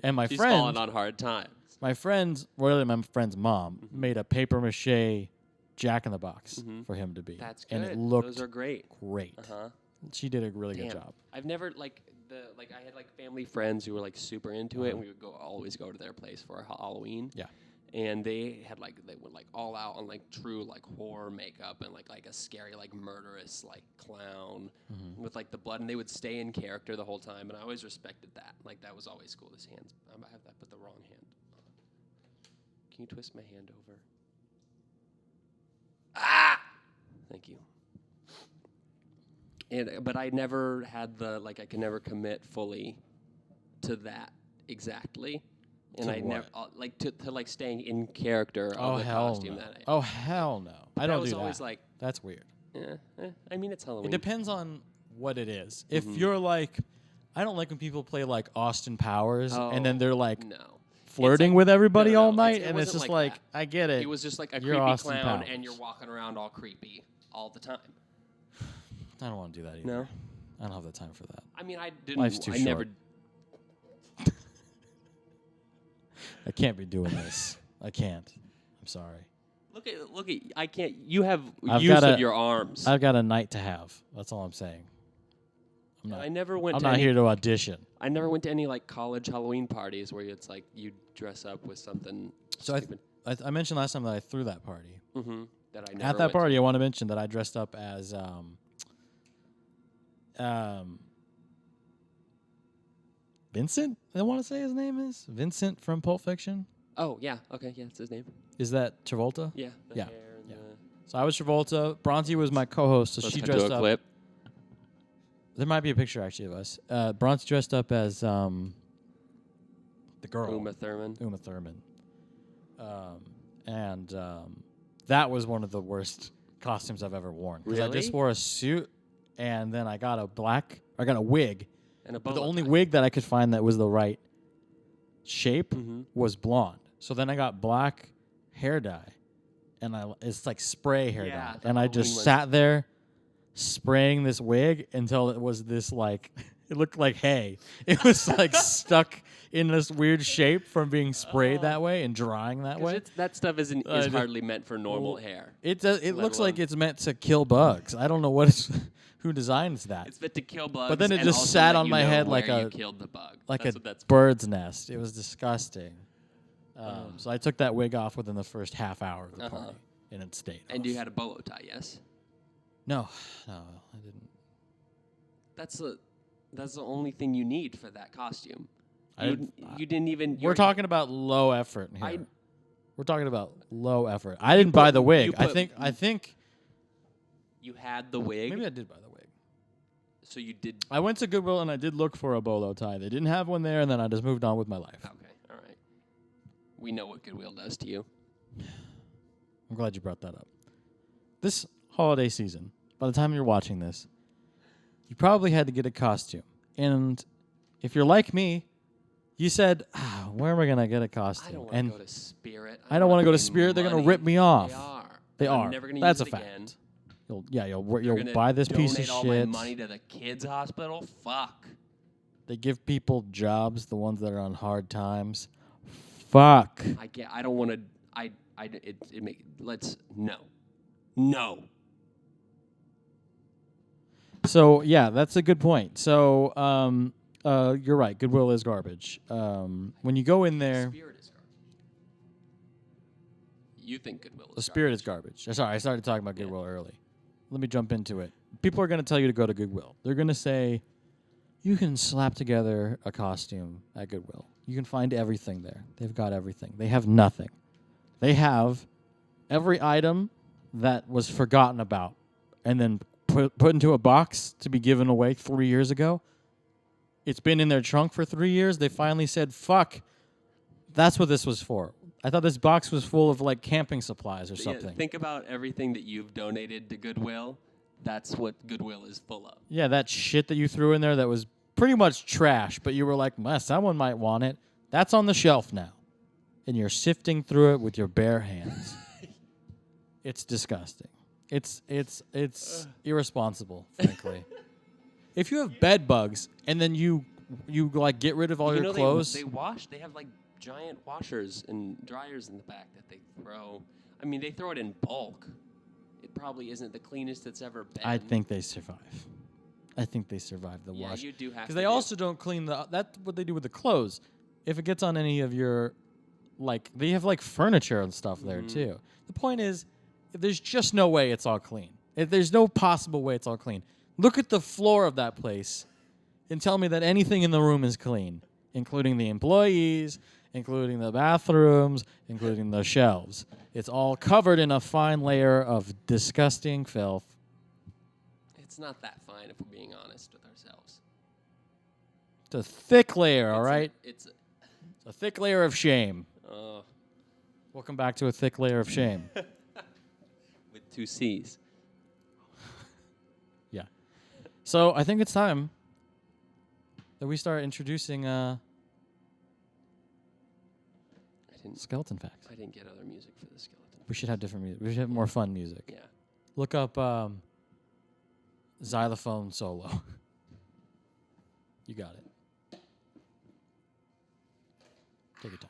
Speaker 1: And my
Speaker 3: She's
Speaker 1: friend,
Speaker 3: fallen on hard times.
Speaker 1: my friend's mom made a paper mache Jack in the Box for him to be.
Speaker 3: That's good.
Speaker 1: And it looked
Speaker 3: Those are great.
Speaker 1: great.
Speaker 3: Uh-huh.
Speaker 1: She did a really good
Speaker 3: Damn.
Speaker 1: job.
Speaker 3: I've never I had like family friends who were like super into it, and we would always go to their place for Halloween.
Speaker 1: Yeah.
Speaker 3: And they went like all out on like true like horror makeup and like a scary like murderous like clown with like the blood, and they would stay in character the whole time, and I always respected that. Like that was always cool. This hand's I put the wrong hand. Can you twist my hand over? Ah! Thank you. But I never had I could never commit fully to that exactly. And
Speaker 1: To
Speaker 3: I never
Speaker 1: what?
Speaker 3: to staying in character of the costume that I
Speaker 1: Oh hell no! I don't
Speaker 3: was
Speaker 1: do
Speaker 3: always
Speaker 1: that.
Speaker 3: like,
Speaker 1: That's weird.
Speaker 3: I mean, it's Halloween.
Speaker 1: It depends on what it is. If you're like, I don't like when people play like Austin Powers and then they're like
Speaker 3: no.
Speaker 1: flirting
Speaker 3: like-
Speaker 1: with everybody
Speaker 3: no,
Speaker 1: all
Speaker 3: it
Speaker 1: night, and it's
Speaker 3: wasn't
Speaker 1: just
Speaker 3: like
Speaker 1: like
Speaker 3: that.
Speaker 1: I get it.
Speaker 3: It was just like a
Speaker 1: You're
Speaker 3: creepy
Speaker 1: Austin
Speaker 3: clown,
Speaker 1: Powers.
Speaker 3: and you're walking around all creepy all the time.
Speaker 1: I don't want to do that either.
Speaker 3: No?
Speaker 1: I don't have the time for that.
Speaker 3: I mean, I didn't.
Speaker 1: Life's too
Speaker 3: I
Speaker 1: short.
Speaker 3: never.
Speaker 1: I can't be doing this. I can't. I'm sorry.
Speaker 3: Look at. I can't. You have
Speaker 1: I've
Speaker 3: use
Speaker 1: gotta-
Speaker 3: of your arms.
Speaker 1: I've got a night to have. That's all I'm saying.
Speaker 3: I never went.
Speaker 1: I'm
Speaker 3: to
Speaker 1: not
Speaker 3: any,
Speaker 1: here to audition.
Speaker 3: I never went to any like college Halloween parties where it's like you dress up with something.
Speaker 1: So
Speaker 3: stupid.
Speaker 1: I mentioned last time that I threw that party.
Speaker 3: That I never
Speaker 1: At that
Speaker 3: went
Speaker 1: party, I want to mention that I dressed up as Vincent. I want to say his name is Vincent from Pulp Fiction.
Speaker 3: To. Oh yeah. Okay. Yeah, that's his name.
Speaker 1: Is that Travolta?
Speaker 3: Yeah. The
Speaker 1: Yeah,
Speaker 3: hair and
Speaker 1: yeah.
Speaker 3: the
Speaker 1: So I was Travolta. Bronte was my co-host, so
Speaker 3: Let's
Speaker 1: she
Speaker 3: do
Speaker 1: dressed
Speaker 3: a
Speaker 1: up.
Speaker 3: clip.
Speaker 1: There might be a picture actually of us. Bronte dressed up as the girl.
Speaker 3: Uma Thurman.
Speaker 1: Uma Thurman. That was one of the worst costumes I've ever worn. Because I just
Speaker 3: Really?
Speaker 1: wore a suit, and then I got a wig.
Speaker 3: And a
Speaker 1: But the
Speaker 3: bolo
Speaker 1: only
Speaker 3: tie.
Speaker 1: wig that I could find that was the right shape
Speaker 3: Mm-hmm.
Speaker 1: was blonde. So then I got black hair dye, and it's like spray hair
Speaker 3: Yeah,
Speaker 1: dye.
Speaker 3: the
Speaker 1: And I just
Speaker 3: Halloween one.
Speaker 1: sat there spraying this wig until it was this like, it looked like hay. It was like stuck in this weird shape from being sprayed that way and drying that
Speaker 3: 'Cause
Speaker 1: way.
Speaker 3: that stuff is
Speaker 1: just-
Speaker 3: hardly meant for normal hair.
Speaker 1: It does. It
Speaker 3: let
Speaker 1: looks like
Speaker 3: alone-
Speaker 1: it's meant to kill bugs. I don't know what it's, who designs that.
Speaker 3: It's meant to kill bugs.
Speaker 1: But then it
Speaker 3: and
Speaker 1: just
Speaker 3: also
Speaker 1: sat
Speaker 3: let
Speaker 1: on
Speaker 3: you
Speaker 1: my
Speaker 3: know
Speaker 1: head
Speaker 3: where
Speaker 1: like
Speaker 3: you
Speaker 1: a-
Speaker 3: killed the bug.
Speaker 1: Like
Speaker 3: That's
Speaker 1: a
Speaker 3: what that's
Speaker 1: bird's nest. It was disgusting. So I took that wig off within the first half hour of the party, and it stayed.
Speaker 3: And
Speaker 1: off.
Speaker 3: you had a bolo tie, yes?
Speaker 1: No, I didn't.
Speaker 3: That's the only thing you need for that costume.
Speaker 1: I
Speaker 3: You,
Speaker 1: didn't-
Speaker 3: you didn't even.
Speaker 1: We're
Speaker 3: you're-
Speaker 1: talking about low effort here.
Speaker 3: I-
Speaker 1: We're talking about low effort. I didn't buy the wig.
Speaker 3: you
Speaker 1: I
Speaker 3: put-
Speaker 1: think
Speaker 3: You had the wig,
Speaker 1: maybe I did buy the wig.
Speaker 3: so you did.
Speaker 1: I went to Goodwill and I did look for a bolo tie. They didn't have one there, and then I just moved on with my life.
Speaker 3: Okay, all right. We know what Goodwill does to you.
Speaker 1: I'm glad you brought that up. This holiday season, by the time you're watching this, you probably had to get a costume. And if you're like me, you said, where am I going to get a costume?
Speaker 3: I don't want
Speaker 1: and
Speaker 3: to go to Spirit.
Speaker 1: I don't want to go to
Speaker 3: pay
Speaker 1: Spirit. They're going to
Speaker 3: money.
Speaker 1: rip me off.
Speaker 3: They are.
Speaker 1: They
Speaker 3: I'm
Speaker 1: are.
Speaker 3: never gonna
Speaker 1: That's
Speaker 3: use
Speaker 1: a
Speaker 3: it
Speaker 1: fact.
Speaker 3: again.
Speaker 1: You'll
Speaker 3: They're gonna
Speaker 1: buy this piece of
Speaker 3: donate all
Speaker 1: shit.
Speaker 3: my money to the kids' hospital. Fuck.
Speaker 1: They give people jobs, the ones that are on hard times. Fuck.
Speaker 3: I can't. I don't want to. It make. Let's no.
Speaker 1: So yeah, that's a good point. So you're right. Goodwill is garbage. When you go in there,
Speaker 3: Spirit is garbage. You think Goodwill is
Speaker 1: the Spirit is garbage. Sorry, I started talking about Goodwill early. Let me jump into it. People are going to tell you to go to Goodwill. They're going to say, you can slap together a costume at Goodwill. You can find everything there. They've got everything. They have nothing. They have every item that was forgotten about and then put into a box to be given away 3 years ago. It's been in their trunk for 3 years. They finally said, fuck, That's what this was for. I thought this box was full of like camping supplies or
Speaker 3: Yeah,
Speaker 1: something.
Speaker 3: think about everything that you've donated to Goodwill. That's what Goodwill is full of.
Speaker 1: Yeah, that shit that you threw in there that was pretty much trash, but you were like, well, someone might want it. That's on the shelf now. And you're sifting through it with your bare hands. It's disgusting. It's irresponsible, frankly. If you have bed bugs and then you like get rid of all your clothes,
Speaker 3: They have like giant washers and dryers in the back that they throw. I mean, they throw it in bulk. It probably isn't the cleanest it's ever been.
Speaker 1: I think they survive. I think they survive the wash.
Speaker 3: Yeah, you do have to.
Speaker 1: Because they also don't clean that's what they do with the clothes. If it gets on any of your, like, they have like furniture and stuff there too. The point is, there's just no way it's all clean. There's no possible way it's all clean. Look at the floor of that place and tell me that anything in the room is clean, including the employees, including the bathrooms, including the shelves. It's all covered in a fine layer of disgusting filth.
Speaker 3: It's not that fine if we're being honest with ourselves.
Speaker 1: It's a thick layer, all right?
Speaker 3: It's
Speaker 1: A thick layer of shame.
Speaker 3: a,
Speaker 1: Welcome back to a thick layer of shame.
Speaker 3: with 2 C's.
Speaker 1: Yeah. So I think it's time that we start introducing skeleton facts.
Speaker 3: I didn't get other music for the skeleton.
Speaker 1: We should have different music. We should have more fun music.
Speaker 3: Yeah.
Speaker 1: Look up xylophone solo. You got it. Take your time.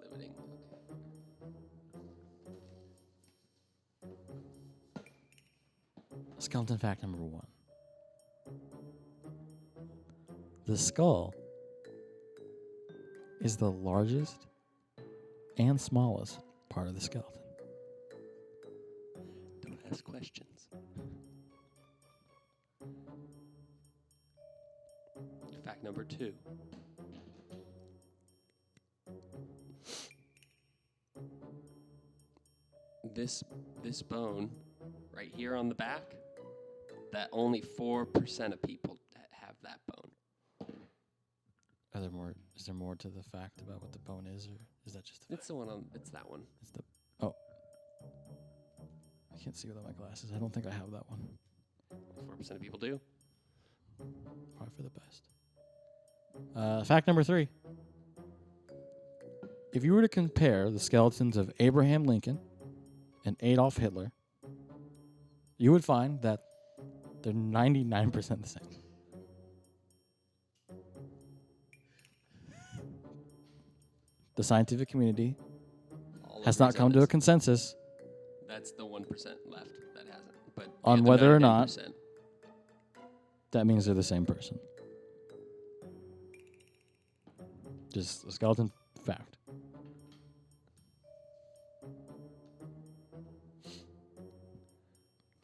Speaker 3: Limiting.
Speaker 1: Skeleton fact number 1. The skull is the largest and smallest part of the skeleton.
Speaker 3: Don't ask questions. Fact number 2. This bone right here on the back, that only 4% of people have that bone.
Speaker 1: Is there more to the fact about what the bone is, or is that just the fact?
Speaker 3: It's the one on. It's that one.
Speaker 1: It's the I can't see without my glasses. I don't think I have that one.
Speaker 3: 4% of people do.
Speaker 1: Probably for the best. Fact number 3. If you were to compare the skeletons of Abraham Lincoln and Adolf Hitler, you would find that they're 99% the same. The scientific community has not come to a consensus
Speaker 3: That's the 1% left that hasn't. But
Speaker 1: on
Speaker 3: the other
Speaker 1: whether or not
Speaker 3: 99%.
Speaker 1: that means they're the same person. Just a skeleton fact.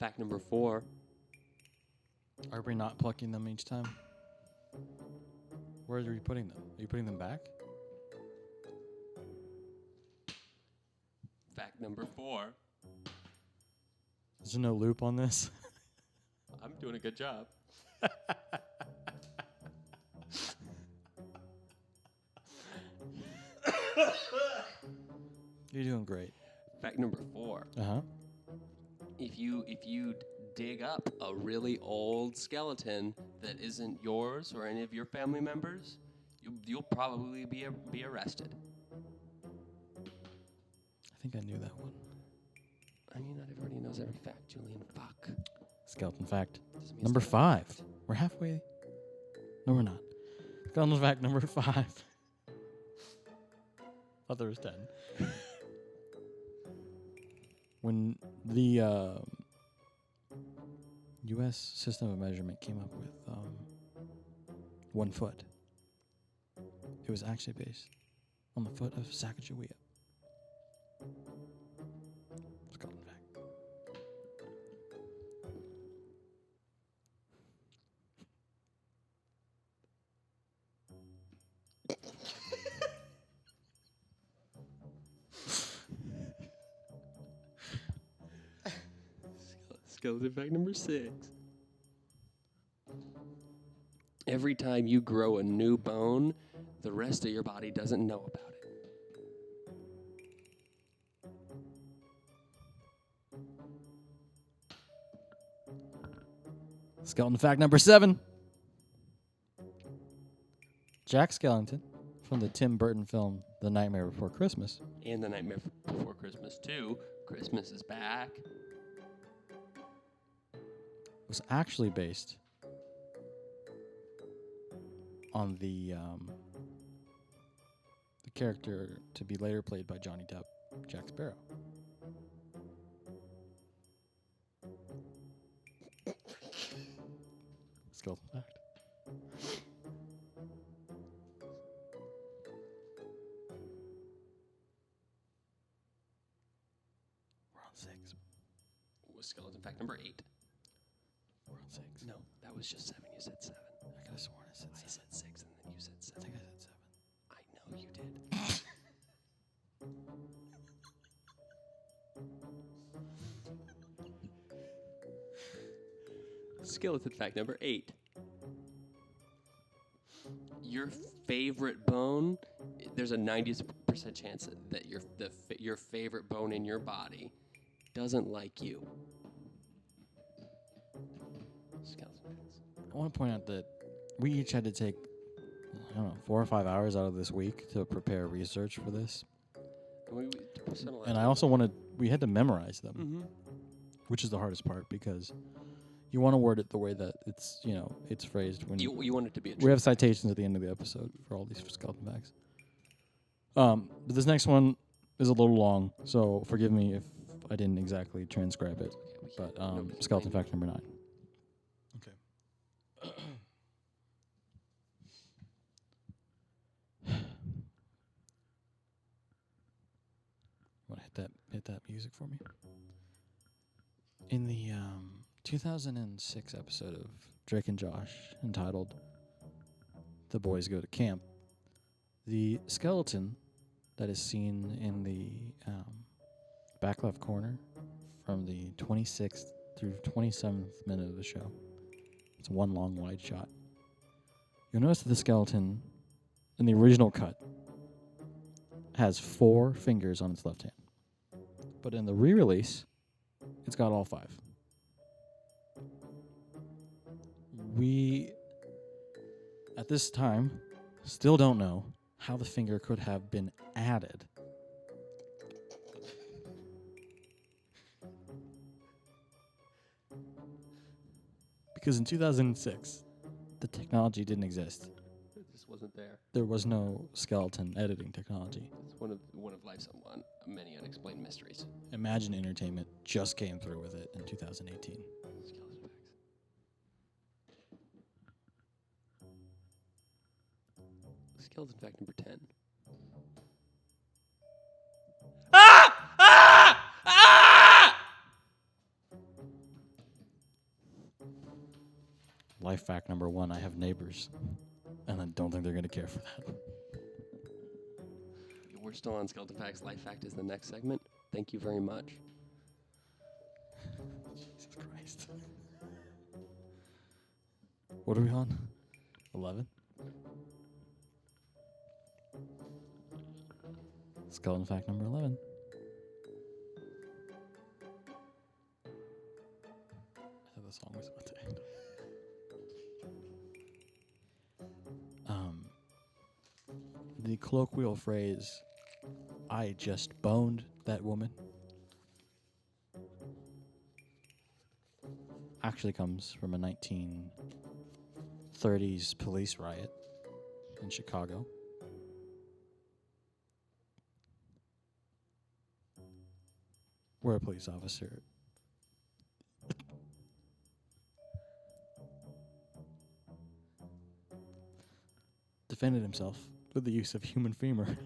Speaker 3: Fact number 4.
Speaker 1: Are we not plucking them each time? Where are you putting them? Are you putting them back?
Speaker 3: Fact number 4.
Speaker 1: Is there no loop on this?
Speaker 3: I'm doing a good job.
Speaker 1: You're doing great.
Speaker 3: Fact number 4.
Speaker 1: Uh-huh.
Speaker 3: If you dig up a really old skeleton that isn't yours or any of your family members, you'll probably be arrested.
Speaker 1: I think I knew that one.
Speaker 3: I mean, not everybody knows every fact, Julian. Fuck.
Speaker 1: Skeleton fact.
Speaker 3: Doesn't mean
Speaker 1: Number
Speaker 3: it's not a
Speaker 1: 5.
Speaker 3: fact.
Speaker 1: We're halfway. No, we're not. Skeleton fact number 5. Thought there was 10. When the U.S. system of measurement came up with 1 foot, it was actually based on the foot of Sacagawea. Skeleton fact.
Speaker 3: Skeleton fact number 6. Every time you grow a new bone, the rest of your body doesn't know about it.
Speaker 1: Skeleton fact number 7. Jack Skellington, from the Tim Burton film The Nightmare Before Christmas.
Speaker 3: And The Nightmare Before Christmas 2, Christmas is back.
Speaker 1: Was actually based on the character to be later played by Johnny Depp, Jack Sparrow. Skeleton fact. We're on 6.
Speaker 3: Was skeleton fact number 8.
Speaker 1: We're on 6.
Speaker 3: No, that was just 7. You said 7.
Speaker 1: I could have sworn I said 7.
Speaker 3: I said 6 and then you said 7.
Speaker 1: I think I said 7.
Speaker 3: I know you did. Skeleton fact number 8. Your favorite bone, there's a 90% chance that your favorite bone in your body doesn't like you. Skeleton facts.
Speaker 1: I want to point out that we each had to take, 4 or 5 hours out of this week to prepare research for this. And I also we had to memorize them,
Speaker 3: Mm-hmm.
Speaker 1: which is the hardest part because you want to word it the way that it's, it's phrased. When
Speaker 3: You want it to be a
Speaker 1: we have citations at the end of the episode for all these skeleton facts. But this next one is a little long, so forgive me if I didn't exactly transcribe it. But skeleton fact number 9. Okay. Want to hit that music for me? In the 2006 episode of Drake and Josh, entitled "The Boys Go to Camp," the skeleton that is seen in the back left corner from the 26th through 27th minute of the show. It's one long wide shot. You'll notice that the skeleton in the original cut has 4 fingers on its left hand. But in the re-release, it's got all 5. We, at this time, still don't know how the finger could have been added. Because in 2006, the technology didn't exist.
Speaker 3: It just wasn't there.
Speaker 1: There was no skeleton editing technology.
Speaker 3: It's one of life's many unexplained mysteries.
Speaker 1: Imagine Entertainment just came through with it in 2018.
Speaker 3: Skeleton facts. Skeleton fact number 10.
Speaker 1: Life fact number 1, I have neighbors. And I don't think they're going to care for that.
Speaker 3: We're still on Skeleton Facts. Life Fact is the next segment. Thank you very much.
Speaker 1: Jesus Christ. What are we on? 11? Skeleton fact number 11. I thought the song was about to end. The colloquial phrase, "I just boned that woman," actually comes from a 1930s police riot in Chicago. Where a police officer defended himself with the use of human femur.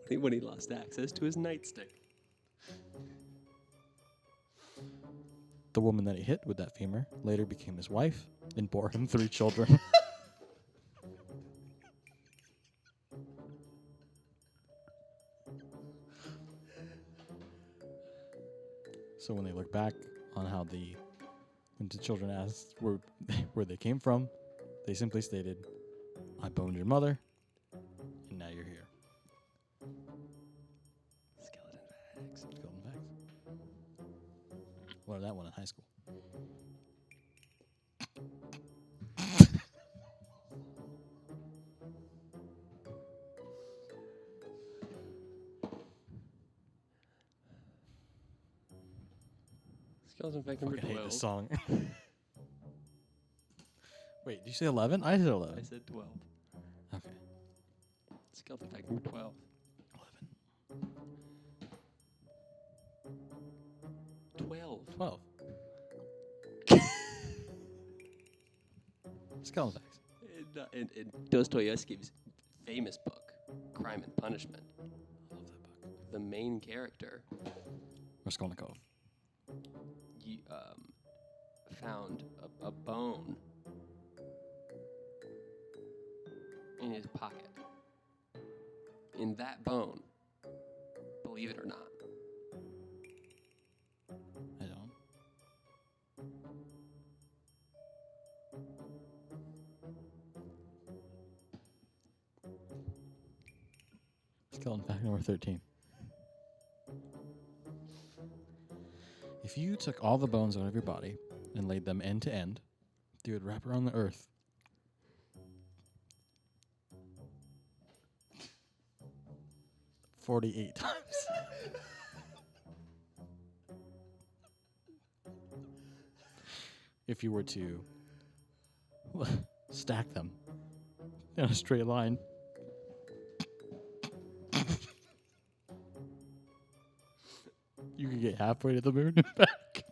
Speaker 3: When he lost access to his nightstick.
Speaker 1: The woman that he hit with that femur later became his wife and bore him 3 children. So when they look back on when the children asked where they came from, they simply stated, "I boned your mother, and now you're here."
Speaker 3: Skeleton facts.
Speaker 1: Skeleton facts. Learned that one in high school.
Speaker 3: Skeleton fact number
Speaker 1: Fucking hate
Speaker 3: 12.
Speaker 1: this song. Wait, did you say 11? I said 11.
Speaker 3: I said 12.
Speaker 1: Okay.
Speaker 3: Skeleton fact number 12.
Speaker 1: 11.
Speaker 3: 12.
Speaker 1: 12. Skeleton facts.
Speaker 3: In Dostoevsky's famous book, Crime and Punishment,
Speaker 1: I love that book.
Speaker 3: the main character
Speaker 1: Raskolnikov.
Speaker 3: found a bone in his pocket. In that bone, believe it or not,
Speaker 1: I don't. Skeleton fact number 13. If you took all the bones out of your body and laid them end to end, they would wrap around the earth 48 times. If you were to stack them in a straight line. You could get halfway to the moon and back.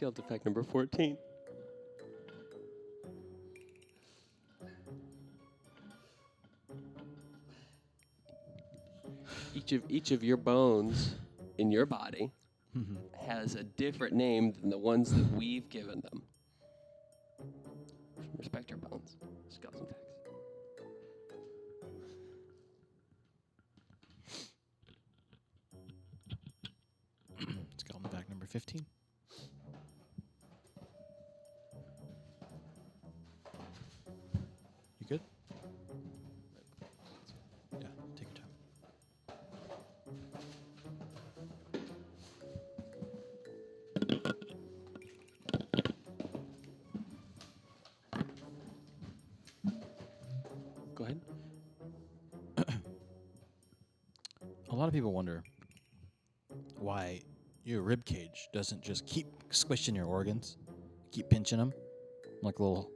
Speaker 3: skeleton fact number 14. Each of your bones in your body has a different name than the ones that we've given them. Respect your bones. Skeleton facts.
Speaker 1: Skeleton fact number 15. You good? Yeah, take your time.
Speaker 3: Go ahead.
Speaker 1: A lot of people wonder why your rib cage doesn't just keep squishing your organs, keep pinching them like little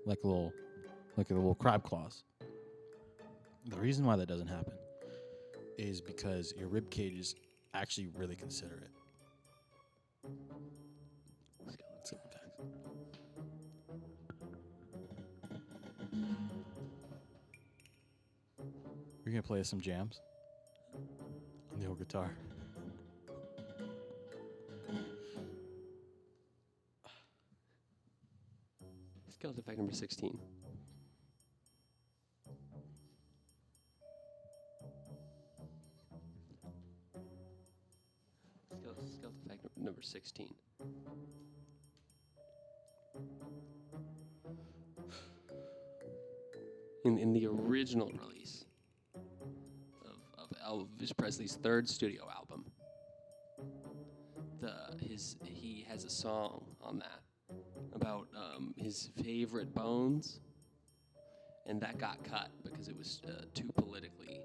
Speaker 1: crab claws. The reason why that doesn't happen is because your rib cage is actually really considerate. Skeleton facts. We're gonna play some jams on the old guitar.
Speaker 3: Skeleton fact number 16. Skeleton fact number 16. In the original release of Elvis Presley's third studio album, he has a song on that about his favorite bones, and that got cut because it was too politically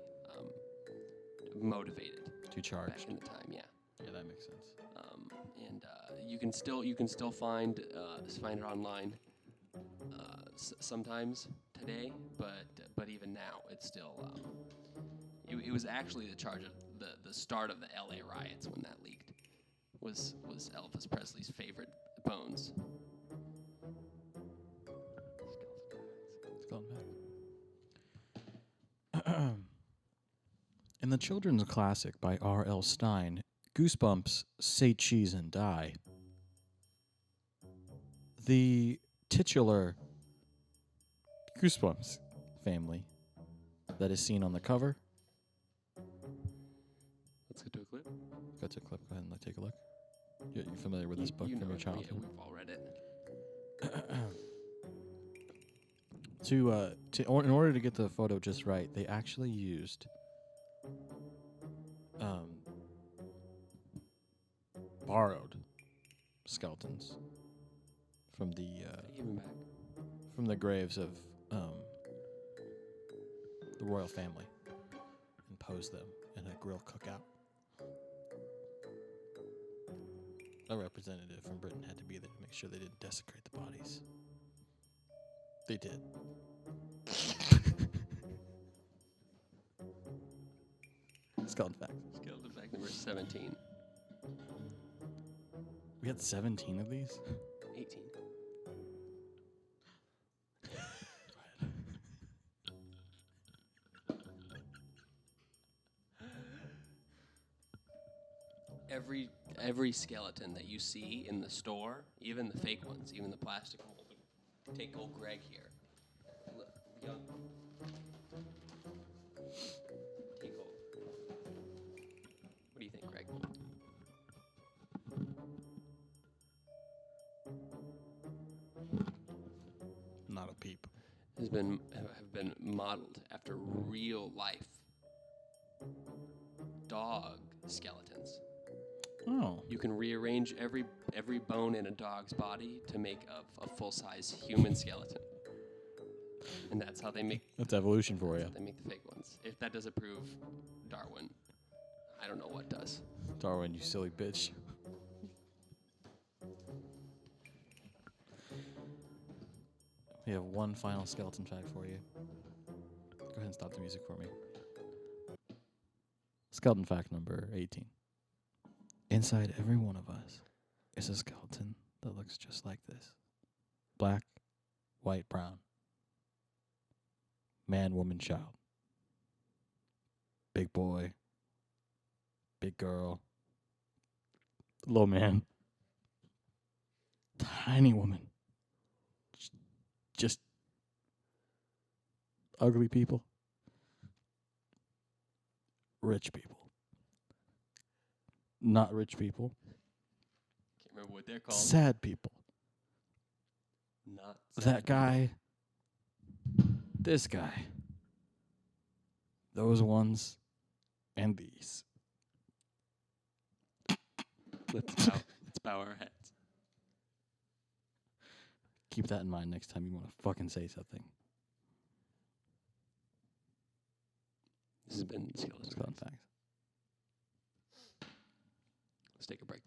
Speaker 3: motivated.
Speaker 1: Too charged.
Speaker 3: Back in the time, yeah.
Speaker 1: Yeah, that makes sense.
Speaker 3: And you can still find it online sometimes today, but even now it's still it was actually the charge of the start of the LA riots when that leaked was Elvis Presley's favorite bones.
Speaker 1: Skeleton fact. In the children's classic by R.L. Stine, Goosebumps, Say Cheese and Die. The titular Goosebumps family that is seen on the cover.
Speaker 3: Let's get to a clip.
Speaker 1: Go to a clip. Go ahead and take a look. You're familiar with this book
Speaker 3: You
Speaker 1: from
Speaker 3: know
Speaker 1: your
Speaker 3: it.
Speaker 1: childhood?
Speaker 3: Yeah, we've all read it.
Speaker 1: In order to get the photo just right, they actually used borrowed skeletons from the
Speaker 3: Give him back.
Speaker 1: from the graves of the royal family and posed them in a grill cookout. A representative from Britain had to be there to make sure they didn't desecrate the bodies. They did. Skeleton fact.
Speaker 3: Skeleton fact number 17.
Speaker 1: We had 17 of these?
Speaker 3: 18. Every skeleton that you see in the store, even the fake ones, even the plastic mold. Take old Greg here. Look, young. Take old. What do you think, Greg?
Speaker 1: Not a peep.
Speaker 3: Have been modeled after real life dog skeletons.
Speaker 1: Oh.
Speaker 3: You can rearrange every bone in a dog's body to make a full-size human skeleton. And that's how they make
Speaker 1: That's evolution for you.
Speaker 3: they make the fake ones. If that doesn't prove Darwin, I don't know what does.
Speaker 1: Darwin, you silly bitch. We have one final skeleton fact for you. Go ahead and stop the music for me. Skeleton fact number 18. Inside every one of us is a skeleton that looks just like this. Black, white, brown. Man, woman, child. Big boy. Big girl. Little man. Tiny woman. Just ugly people. Rich people. Not rich people.
Speaker 3: Can't remember what they're called.
Speaker 1: Sad people.
Speaker 3: Not
Speaker 1: That guy. This guy. Those ones. And these.
Speaker 3: Let's bow our heads.
Speaker 1: Keep that in mind next time you want to fucking say something.
Speaker 3: This has been Skeleton
Speaker 1: Skeleton
Speaker 3: Facts.
Speaker 1: facts.
Speaker 3: Let's take a break.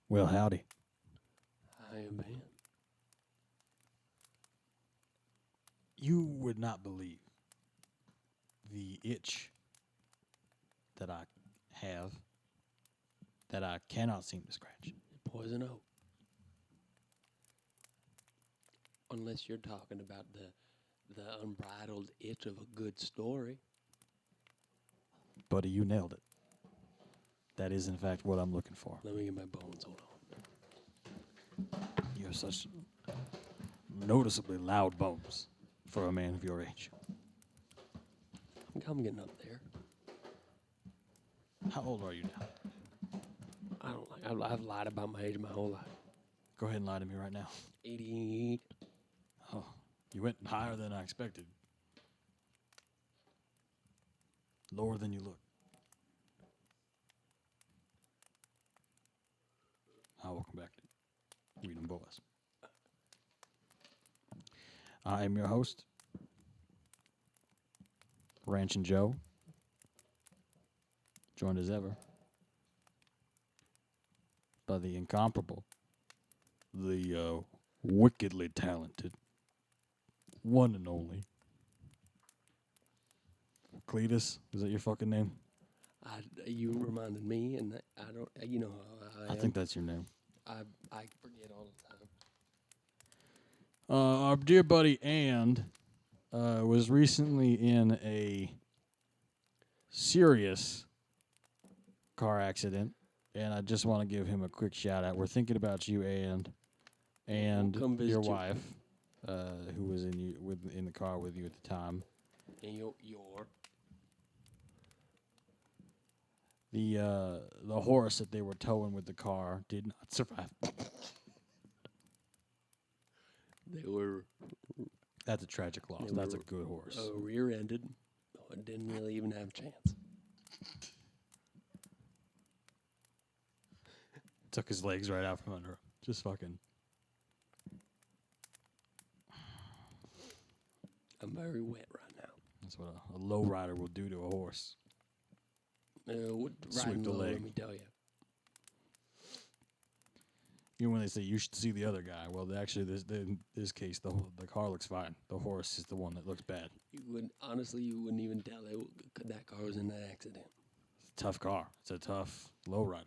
Speaker 1: Well, howdy.
Speaker 3: Hi, man.
Speaker 1: You would not believe the itch that I have that I cannot seem to scratch.
Speaker 3: Poison oak. Unless you're talking about the unbridled itch of a good story.
Speaker 1: Buddy, you nailed it. That is, in fact, what I'm looking for.
Speaker 3: Let me get my bones. Hold on.
Speaker 1: You have such noticeably loud bones for a man of your age.
Speaker 3: I think I'm getting up there.
Speaker 1: How old are you now?
Speaker 3: I don't like. I've lied about my age my whole life.
Speaker 1: Go ahead and lie to me right now.
Speaker 3: 88.
Speaker 1: Oh, you went higher than I expected. Lower than you look. Hi, welcome back to Reading Boys. I am your host, Ranchin' Joe, joined as ever by the incomparable, the wickedly talented, one and only Cletus. Is that your fucking name?
Speaker 3: You reminded me, and I don't. You know how I am.
Speaker 1: I think that's your name.
Speaker 3: I forget all the time.
Speaker 1: Our dear buddy and was recently in a serious car accident, and I just want to give him a quick shout out. We're thinking about you and
Speaker 3: Come visit
Speaker 1: your
Speaker 3: you.
Speaker 1: wife, who was in the car with you at the time.
Speaker 3: And your
Speaker 1: The horse that they were towing with the car did not survive.
Speaker 3: they were
Speaker 1: That's a tragic loss.
Speaker 3: They
Speaker 1: That's a
Speaker 3: were,
Speaker 1: good horse.
Speaker 3: rear-ended. Oh, it didn't really even have a chance.
Speaker 1: Took his legs right out from under him. Just fucking.
Speaker 3: I'm very wet right now.
Speaker 1: That's what a low rider will do to a horse. Sweep
Speaker 3: Riding
Speaker 1: the
Speaker 3: low,
Speaker 1: leg.
Speaker 3: let me tell you.
Speaker 1: You know when they say you should see the other guy. Well, actually, in this case, the car looks fine. The horse is the one that looks bad.
Speaker 3: You wouldn't even tell that car was in that accident.
Speaker 1: It's a tough car. It's a tough low rider.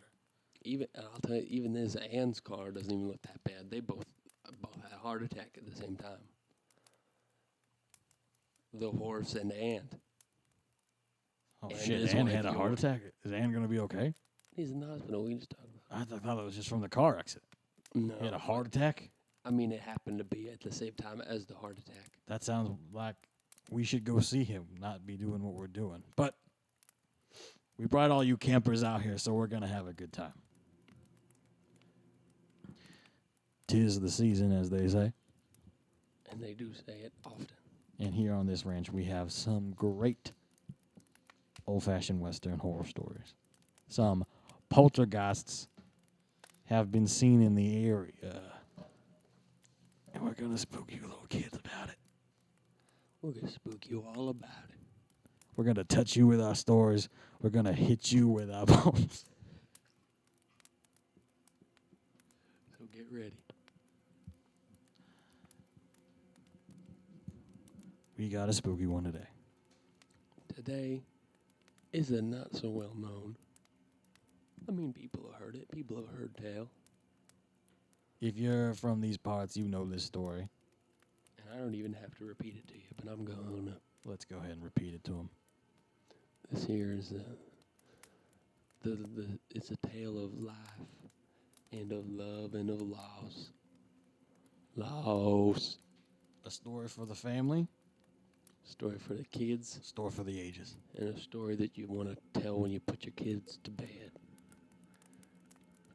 Speaker 3: I'll tell you, even this Ann's car doesn't even look that bad. They both had a heart attack at the same time. The horse and Ann.
Speaker 1: Oh
Speaker 3: And
Speaker 1: shit!
Speaker 3: his
Speaker 1: Ann
Speaker 3: wife,
Speaker 1: had a heart
Speaker 3: yours.
Speaker 1: attack. Is Ann gonna be okay?
Speaker 3: He's in the hospital. We just talked about.
Speaker 1: I thought it was just from the car accident.
Speaker 3: No,
Speaker 1: He had a heart attack.
Speaker 3: I mean, it happened to be at the same time as the heart attack.
Speaker 1: That sounds like we should go see him, not be doing what we're doing. But we brought all you campers out here, so we're gonna have a good time. 'Tis the season, as they say.
Speaker 3: And they do say it often.
Speaker 1: And here on this ranch, we have some great old-fashioned Western horror stories. Some poltergeists have been seen in the area. And we're going to spook you little kids about it.
Speaker 3: We're going to spook you all about it.
Speaker 1: We're going to touch you with our stories. We're going to hit you with our bones.
Speaker 3: So get ready.
Speaker 1: We got a spooky one today.
Speaker 3: Today is a not so well known. I mean, people have heard it. People have heard tale.
Speaker 1: If you're from these parts, you know this story.
Speaker 3: And I don't even have to repeat it to you, but I'm going to.
Speaker 1: Let's go ahead and repeat it to them.
Speaker 3: This here is it's a tale of life and of love and of loss. Loss.
Speaker 1: A story for the family,
Speaker 3: Story for the kids,
Speaker 1: a story for the ages.
Speaker 3: and a story that you want to tell when you put your kids to bed.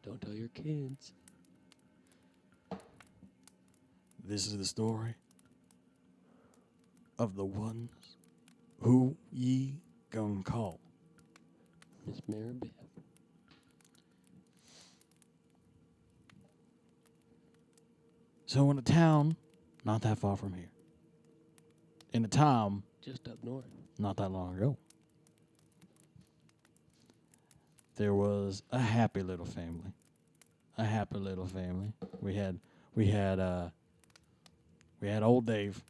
Speaker 3: Don't tell your kids.
Speaker 1: This is the story of the ones who ye gon' call.
Speaker 3: Miss Mary-Beth.
Speaker 1: So in a town not that far from here, in a town
Speaker 3: Just up north.
Speaker 1: not that long ago, there was a happy little family. A happy little family. We had old Dave,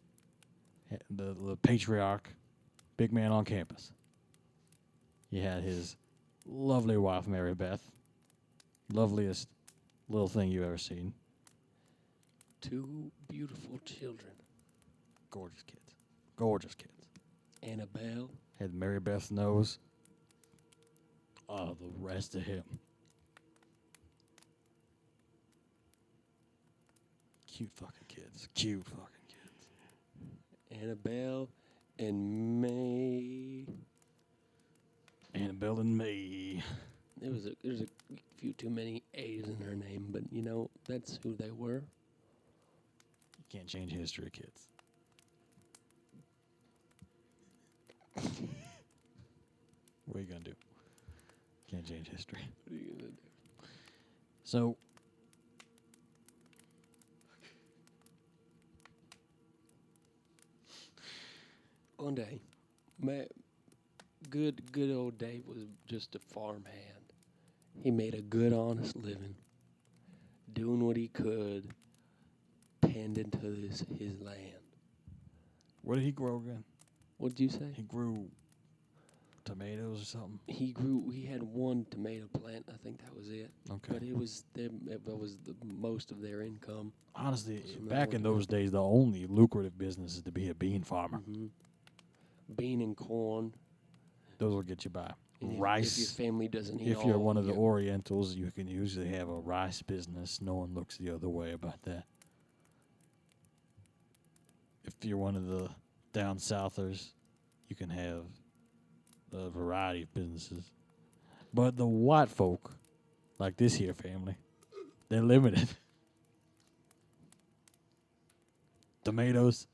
Speaker 1: the patriarch, big man on campus. He had his lovely wife, Mary-Beth. Loveliest little thing you've ever seen.
Speaker 3: 2 beautiful children.
Speaker 1: Gorgeous kids. Gorgeous kids.
Speaker 3: Annabelle.
Speaker 1: Had Mary-Beth nose. Oh, the rest of him. Cute fucking kids. Cute fucking kids.
Speaker 3: Annabelle and May.
Speaker 1: Annabelle and May.
Speaker 3: There's a few too many A's in her name, but you know, that's who they were.
Speaker 1: You can't change history, kids. What are you gonna do? Can't change history.
Speaker 3: What are you gonna do?
Speaker 1: So,
Speaker 3: One day, good old Dave was just a farmhand. He made a good, honest living, doing what he could, tending to his land.
Speaker 1: what did he grow again?
Speaker 3: What'd you say?
Speaker 1: He grew tomatoes or something?
Speaker 3: We had one tomato plant. I think that was it.
Speaker 1: Okay.
Speaker 3: But it was the most of their income.
Speaker 1: Honestly,
Speaker 3: From that
Speaker 1: back
Speaker 3: one
Speaker 1: in those days, the only lucrative business is to be a bean farmer.
Speaker 3: Mm-hmm. Bean and corn.
Speaker 1: Those will get you by.
Speaker 3: And
Speaker 1: Rice.
Speaker 3: If your family doesn't eat
Speaker 1: If you're
Speaker 3: all
Speaker 1: one of the
Speaker 3: your-
Speaker 1: Orientals, you can usually have a rice business. No one looks the other way about that. If you're one of the down southers, you can have a variety of businesses. But the white folk, like this here family, they're limited. Tomatoes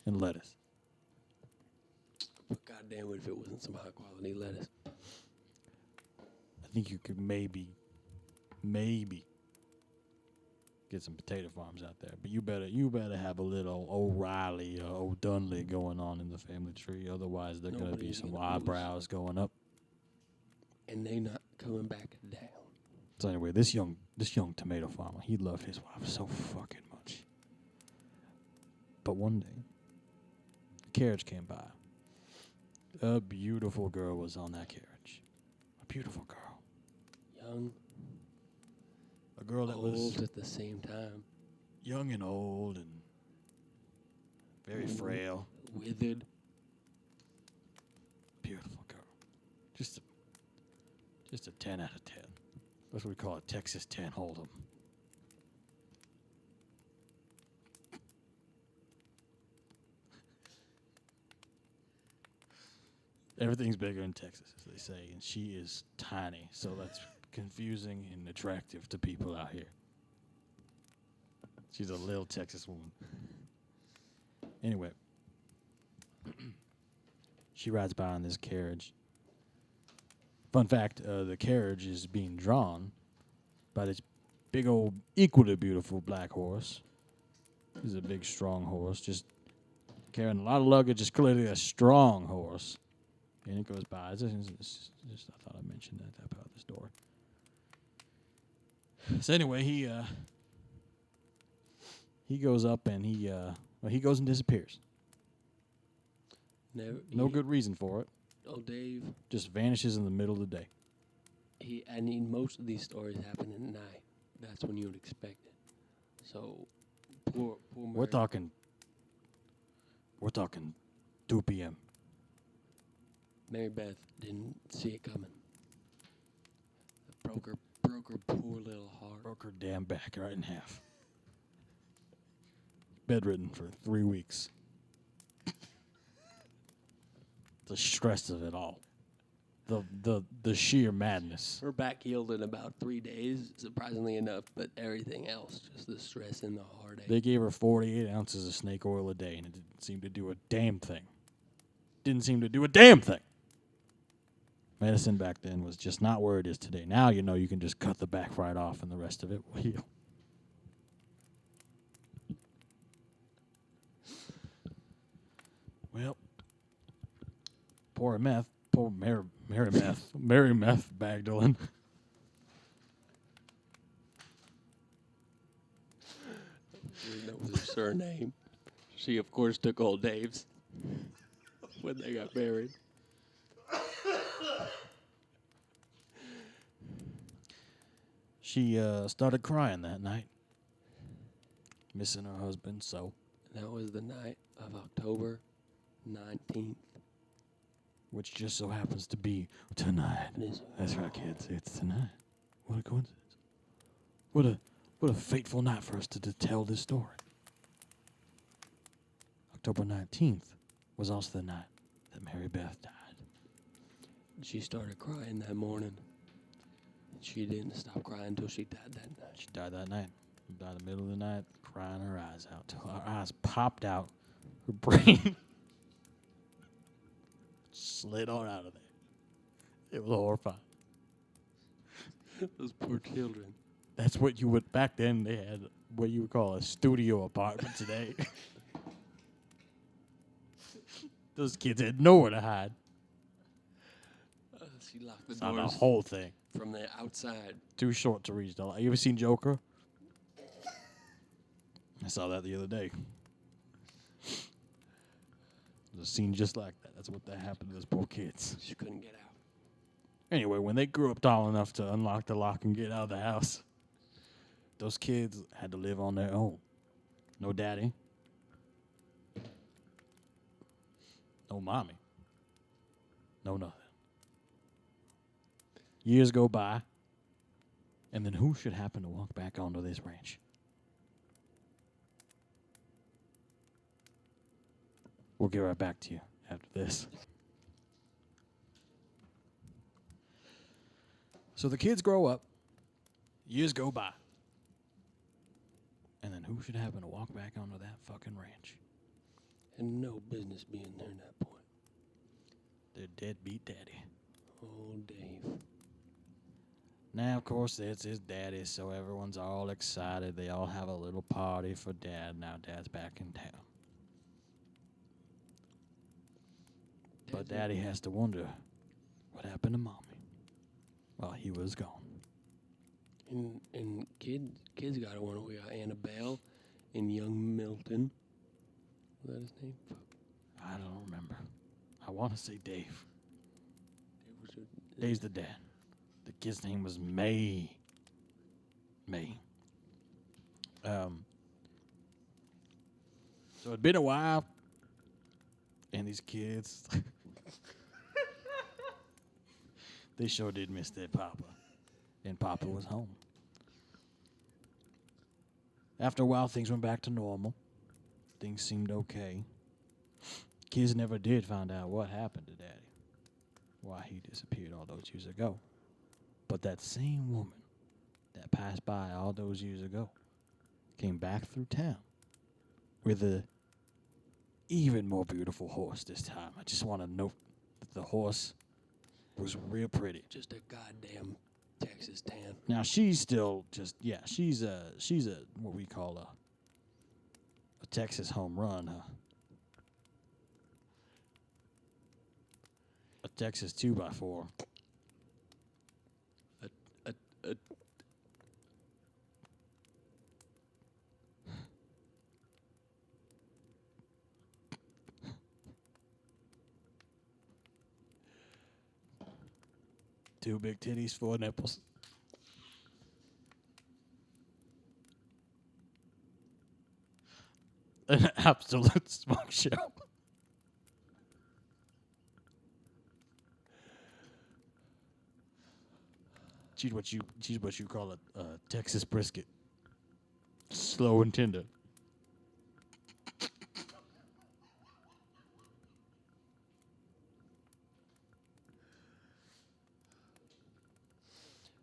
Speaker 1: and lettuce.
Speaker 3: But goddamn it, if it wasn't some high quality lettuce.
Speaker 1: I think you could maybe get some potato farms out there. But you better have a little O'Reilly or O'Dunley going on in the family tree. Otherwise, there's going to be
Speaker 3: Nobody's
Speaker 1: some
Speaker 3: gonna lose.
Speaker 1: eyebrows going up.
Speaker 3: And they not coming back down.
Speaker 1: So anyway, this young tomato farmer, he loved his wife so fucking much. But one day, a carriage came by. A beautiful girl was on that carriage. A beautiful girl.
Speaker 3: Young,
Speaker 1: A girl that
Speaker 3: old
Speaker 1: was
Speaker 3: at the same time.
Speaker 1: young and old and very frail.
Speaker 3: Withered.
Speaker 1: Beautiful girl. Just a 10 out of 10. That's what we call a Texas 10 Hold'em. Everything's bigger in Texas, as they say, and she is tiny, so that's confusing and attractive to people out here. She's a little Texas woman. Anyway, she rides by on this carriage. Fun fact, the carriage is being drawn by this big old, equally beautiful black horse. This is a big, strong horse, just carrying a lot of luggage. It's clearly a strong horse. And it goes by. It's just, I thought I mentioned that part of the story. So anyway, he goes up and he goes and disappears. No good reason for it.
Speaker 3: Oh, Dave.
Speaker 1: Just vanishes in the middle of the day.
Speaker 3: Most of these stories happen at night. That's when you would expect it. So, poor
Speaker 1: We're talking 2 p.m.
Speaker 3: Mary-Beth didn't see it coming. Broke her poor little heart.
Speaker 1: Broke her damn back right in half. Bedridden for 3 weeks. The stress of it all. The sheer madness.
Speaker 3: Her back healed in about 3 days, surprisingly enough, but everything else, just the stress and the heartache.
Speaker 1: They gave her 48 ounces of snake oil a day, and it didn't seem to do a damn thing. Didn't seem to do a damn thing. Medicine back then was just not where it is today. Now you know you can just cut the back right off, and the rest of it will heal. Well, poor Mary-Beth Magdalene.
Speaker 3: That was her surname. She, of course, took old Dave's when they got married.
Speaker 1: She started crying that night, missing her husband, so.
Speaker 3: That was the night of October 19th.
Speaker 1: Which just so happens to be tonight. That's right, kids. It's tonight. What a coincidence. What a fateful night for us to tell this story. October 19th was also the night that Mary-Beth died.
Speaker 3: She started crying that morning. She didn't stop crying until she died that night.
Speaker 1: She died that night. Died in the middle of the night, crying her eyes out till her eyes popped out. Her brain slid on out of there. It was horrifying.
Speaker 3: Those poor children.
Speaker 1: That's what you would, back then they had what you would call a studio apartment today. Those kids had nowhere to hide.
Speaker 3: She locked the
Speaker 1: On the
Speaker 3: doors
Speaker 1: whole thing.
Speaker 3: from the outside.
Speaker 1: Too short to reach the light. You ever seen Joker? I saw that the other day. There's a scene just like that. That's what happened to those poor kids.
Speaker 3: Just couldn't get out.
Speaker 1: Anyway, when they grew up tall enough to unlock the lock and get out of the house, those kids had to live on their own. No daddy. No mommy. No nothing. Years go by, and then who should happen to walk back onto this ranch? We'll get right back to you after this. So the kids grow up, years go by, and then who should happen to walk back onto that fucking ranch?
Speaker 3: And no business being there at that point.
Speaker 1: Their deadbeat daddy.
Speaker 3: Oh, Dave.
Speaker 1: Now, of course, it's his daddy, so everyone's all excited. They all have a little party for Dad. Now Dad's back in town. But Daddy has to wonder what happened to Mommy while he was gone.
Speaker 3: And kids got to wonder. We got Annabelle and young Milton. Was that his name?
Speaker 1: I don't remember. I want to say Dave.
Speaker 3: Dave was
Speaker 1: Dave's the dad. The kid's name was May. So it'd been a while, and these kids, they sure did miss their papa, and Papa was home. After a while, things went back to normal. Things seemed okay. Kids never did find out what happened to Daddy, why he disappeared all those years ago. But that same woman that passed by all those years ago came back through town with a even more beautiful horse this time. I just want to note that the horse was real pretty.
Speaker 3: just a goddamn Texas tan.
Speaker 1: Now she's still just she's a what we call a Texas home run, a Texas 2x4. Two big titties, 4 nipples. An absolute smoke show. She's what you call a Texas brisket. Slow and tender.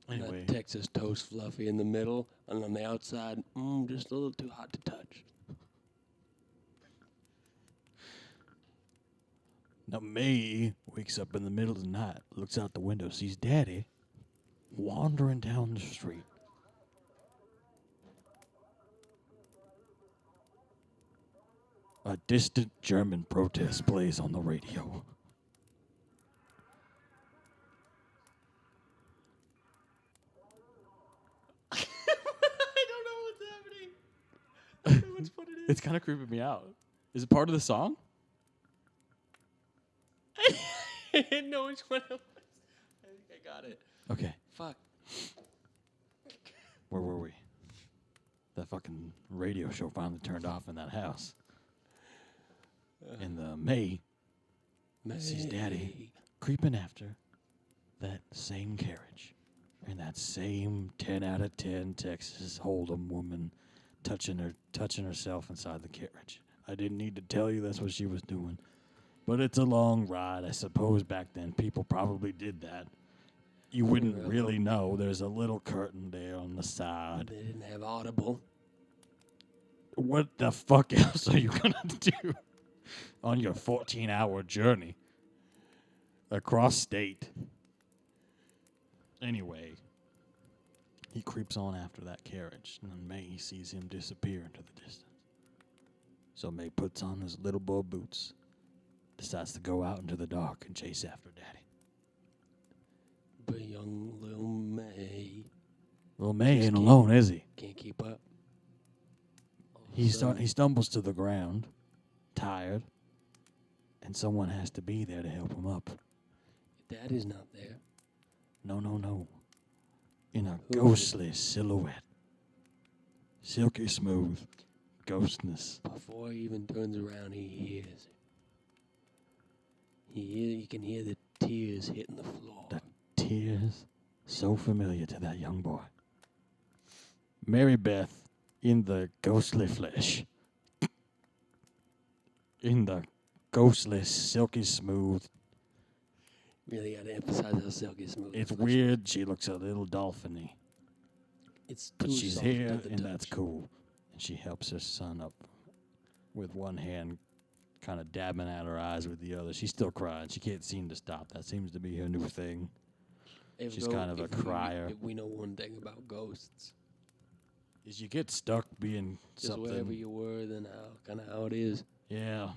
Speaker 1: Anyway,
Speaker 3: That Texas toast fluffy in the middle, and on the outside, just a little too hot to touch.
Speaker 1: now May wakes up in the middle of the night, looks out the window, sees Daddy wandering down the street. A distant German protest plays on the radio.
Speaker 2: I don't know what's happening. I don't know what it is.
Speaker 1: It's kind of creeping me out. Is it part of the song?
Speaker 2: I didn't know which one it was. I think I got it.
Speaker 1: Okay,
Speaker 3: Fuck.
Speaker 1: where were we? That fucking radio show finally turned off in that house. And the May sees Daddy creeping after that same carriage and that same 10 out of 10 Texas Hold'em woman touching herself inside the carriage. I didn't need to tell you that's what she was doing, but it's a long ride. I suppose back then people probably did that. You wouldn't really know. There's a little curtain there on the side.
Speaker 3: They didn't have Audible.
Speaker 1: What the fuck else are you gonna do on your 14-hour journey across state? Anyway, he creeps on after that carriage, and then May sees him disappear into the distance. So May puts on his little boy boots, decides to go out into the dark and chase after Daddy.
Speaker 3: But young Lil May
Speaker 1: Well, May
Speaker 3: Just
Speaker 1: ain't
Speaker 3: can't-
Speaker 1: alone, is he?
Speaker 3: can't keep up. All of a
Speaker 1: He
Speaker 3: sudden,
Speaker 1: stumbles to the ground, tired, And someone has to be there to help him up.
Speaker 3: Dad is not there.
Speaker 1: No, no, no. In a
Speaker 3: Who is it?
Speaker 1: ghostly silhouette. Silky smooth. Ghostness.
Speaker 3: Before he even turns around, he hears it. You can hear the tears hitting the floor.
Speaker 1: The tears so familiar to that young boy. Mary-Beth in the ghostly flesh. In the ghostly, silky smooth.
Speaker 3: Really got to emphasize how silky smooth.
Speaker 1: It's
Speaker 3: the flesh
Speaker 1: weird. She looks a little dolphin-y.
Speaker 3: It's
Speaker 1: But
Speaker 3: too
Speaker 1: she's
Speaker 3: soft
Speaker 1: here,
Speaker 3: to the
Speaker 1: and that's
Speaker 3: touch.
Speaker 1: cool. And she helps her son up with one hand, kind of dabbing at her eyes with the other. She's still crying. She can't seem to stop. That seems to be her new thing. She's kind of a crier.
Speaker 3: If we know one thing about ghosts,
Speaker 1: Is you get stuck being
Speaker 3: just
Speaker 1: something.
Speaker 3: wherever you were, then how it is.
Speaker 1: Yeah.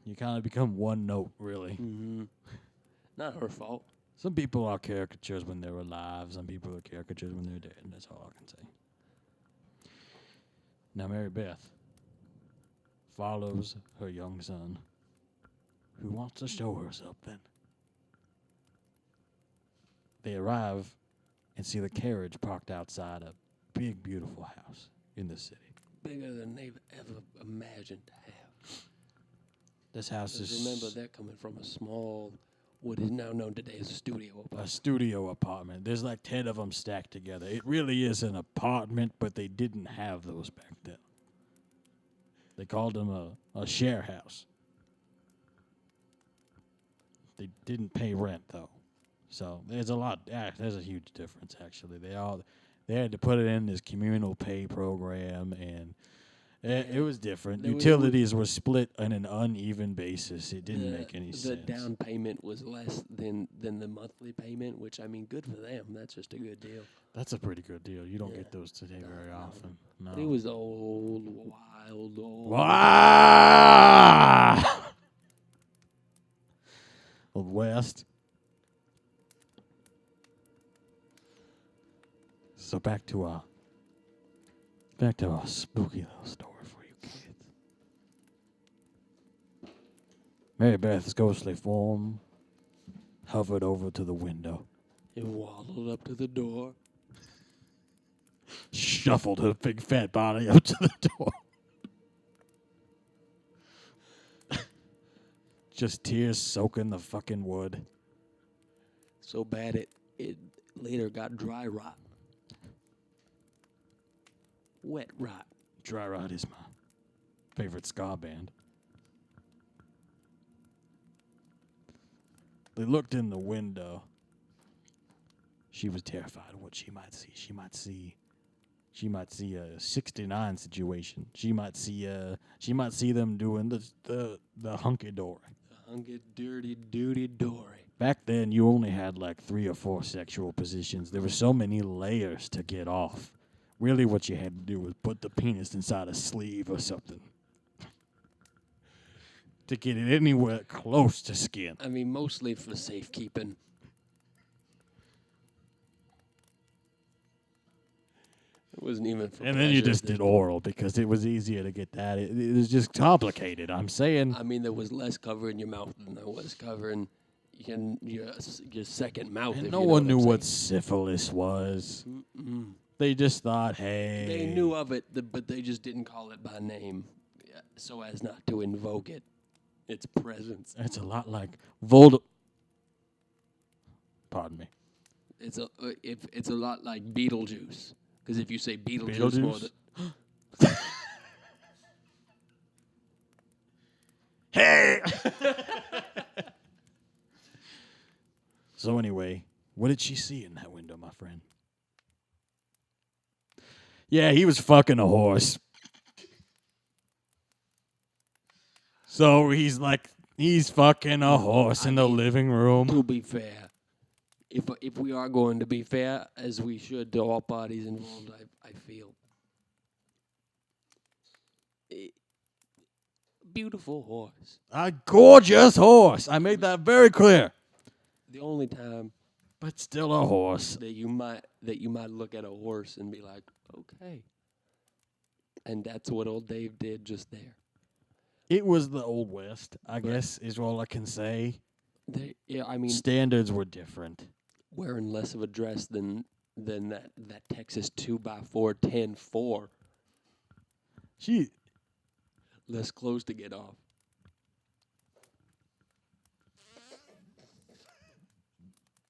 Speaker 1: You kind of become one note, really.
Speaker 3: Mm-hmm. Not her fault.
Speaker 1: Some people are caricatures when they're alive. Some people are caricatures when they're dead. And that's all I can say. Now, Mary-Beth follows her young son, who wants to show her something. They arrive and see the carriage parked outside a big, beautiful house in the city.
Speaker 3: Bigger than they've ever imagined to have.
Speaker 1: This house
Speaker 3: Just
Speaker 1: is
Speaker 3: remember, they're coming from a small, what is now known today as a studio
Speaker 1: a
Speaker 3: apartment.
Speaker 1: studio apartment. There's like 10 of them stacked together. It really is an apartment, but they didn't have those back then. They called them a share house. They didn't pay rent, though. So there's a huge difference, actually. They had to put it in this communal pay program, and it was different.
Speaker 3: There was-
Speaker 1: Utilities were split on an uneven basis. It didn't make any
Speaker 3: The
Speaker 1: sense.
Speaker 3: down payment was less than the monthly payment, which, I mean, good for them. That's just a good deal.
Speaker 1: That's a pretty good deal. You don't
Speaker 3: Yeah.
Speaker 1: get those today very
Speaker 3: No.
Speaker 1: often. No.
Speaker 3: But it was old, wild, old.
Speaker 1: Wow! Old West. So back to our spooky little story for you kids. Mary-Beth's ghostly form hovered over to the window,
Speaker 3: It waddled up to the door.
Speaker 1: shuffled her big fat body up to the door. Just tears soaking the fucking wood.
Speaker 3: So bad it later got dry rot. Wet rot.
Speaker 1: Dry Rot is my favorite ska band. They looked in the window. She was terrified of what she might see. She might see a 69 situation. She might see them doing the hunky dory.
Speaker 3: The hunky dirty duty dory.
Speaker 1: Back then, you only had like 3 or 4 sexual positions. There were so many layers to get off. Really, what you had to do was put the penis inside a sleeve or something to get it anywhere close to skin.
Speaker 3: I mean, mostly for safekeeping. It wasn't even for
Speaker 1: And then you
Speaker 3: pleasure.
Speaker 1: just did oral because it was easier to get that. It was just complicated. I'm saying.
Speaker 3: I mean, there was less covering your mouth than there was covering your second mouth.
Speaker 1: And
Speaker 3: if
Speaker 1: no
Speaker 3: you know
Speaker 1: one knew
Speaker 3: I'm
Speaker 1: what
Speaker 3: saying.
Speaker 1: syphilis was.
Speaker 3: Mm-mm.
Speaker 1: They just thought, hey.
Speaker 3: They knew of it, but they just didn't call it by name, so as not to invoke its presence.
Speaker 1: It's a lot like Pardon me.
Speaker 3: It's a lot like Beetlejuice, because if you say Beetlejuice more
Speaker 1: Beetlejuice?
Speaker 3: than
Speaker 1: Hey! So anyway, what did she see in that window, my friend? Yeah, he was fucking a horse. So he's fucking a horse in the living room.
Speaker 3: to be fair, if we are going to be fair, as we should to all parties involved, I feel. Beautiful horse.
Speaker 1: A gorgeous horse. I made that very clear.
Speaker 3: The only time
Speaker 1: But still a horse.
Speaker 3: that you might look at a horse and be like, okay. And that's what old Dave did just there.
Speaker 1: It was the Old West, I guess, is all I can say.
Speaker 3: I mean,
Speaker 1: Standards were different.
Speaker 3: wearing less of a dress than that Texas 2x4 10-4.
Speaker 1: She
Speaker 3: Less clothes to get off.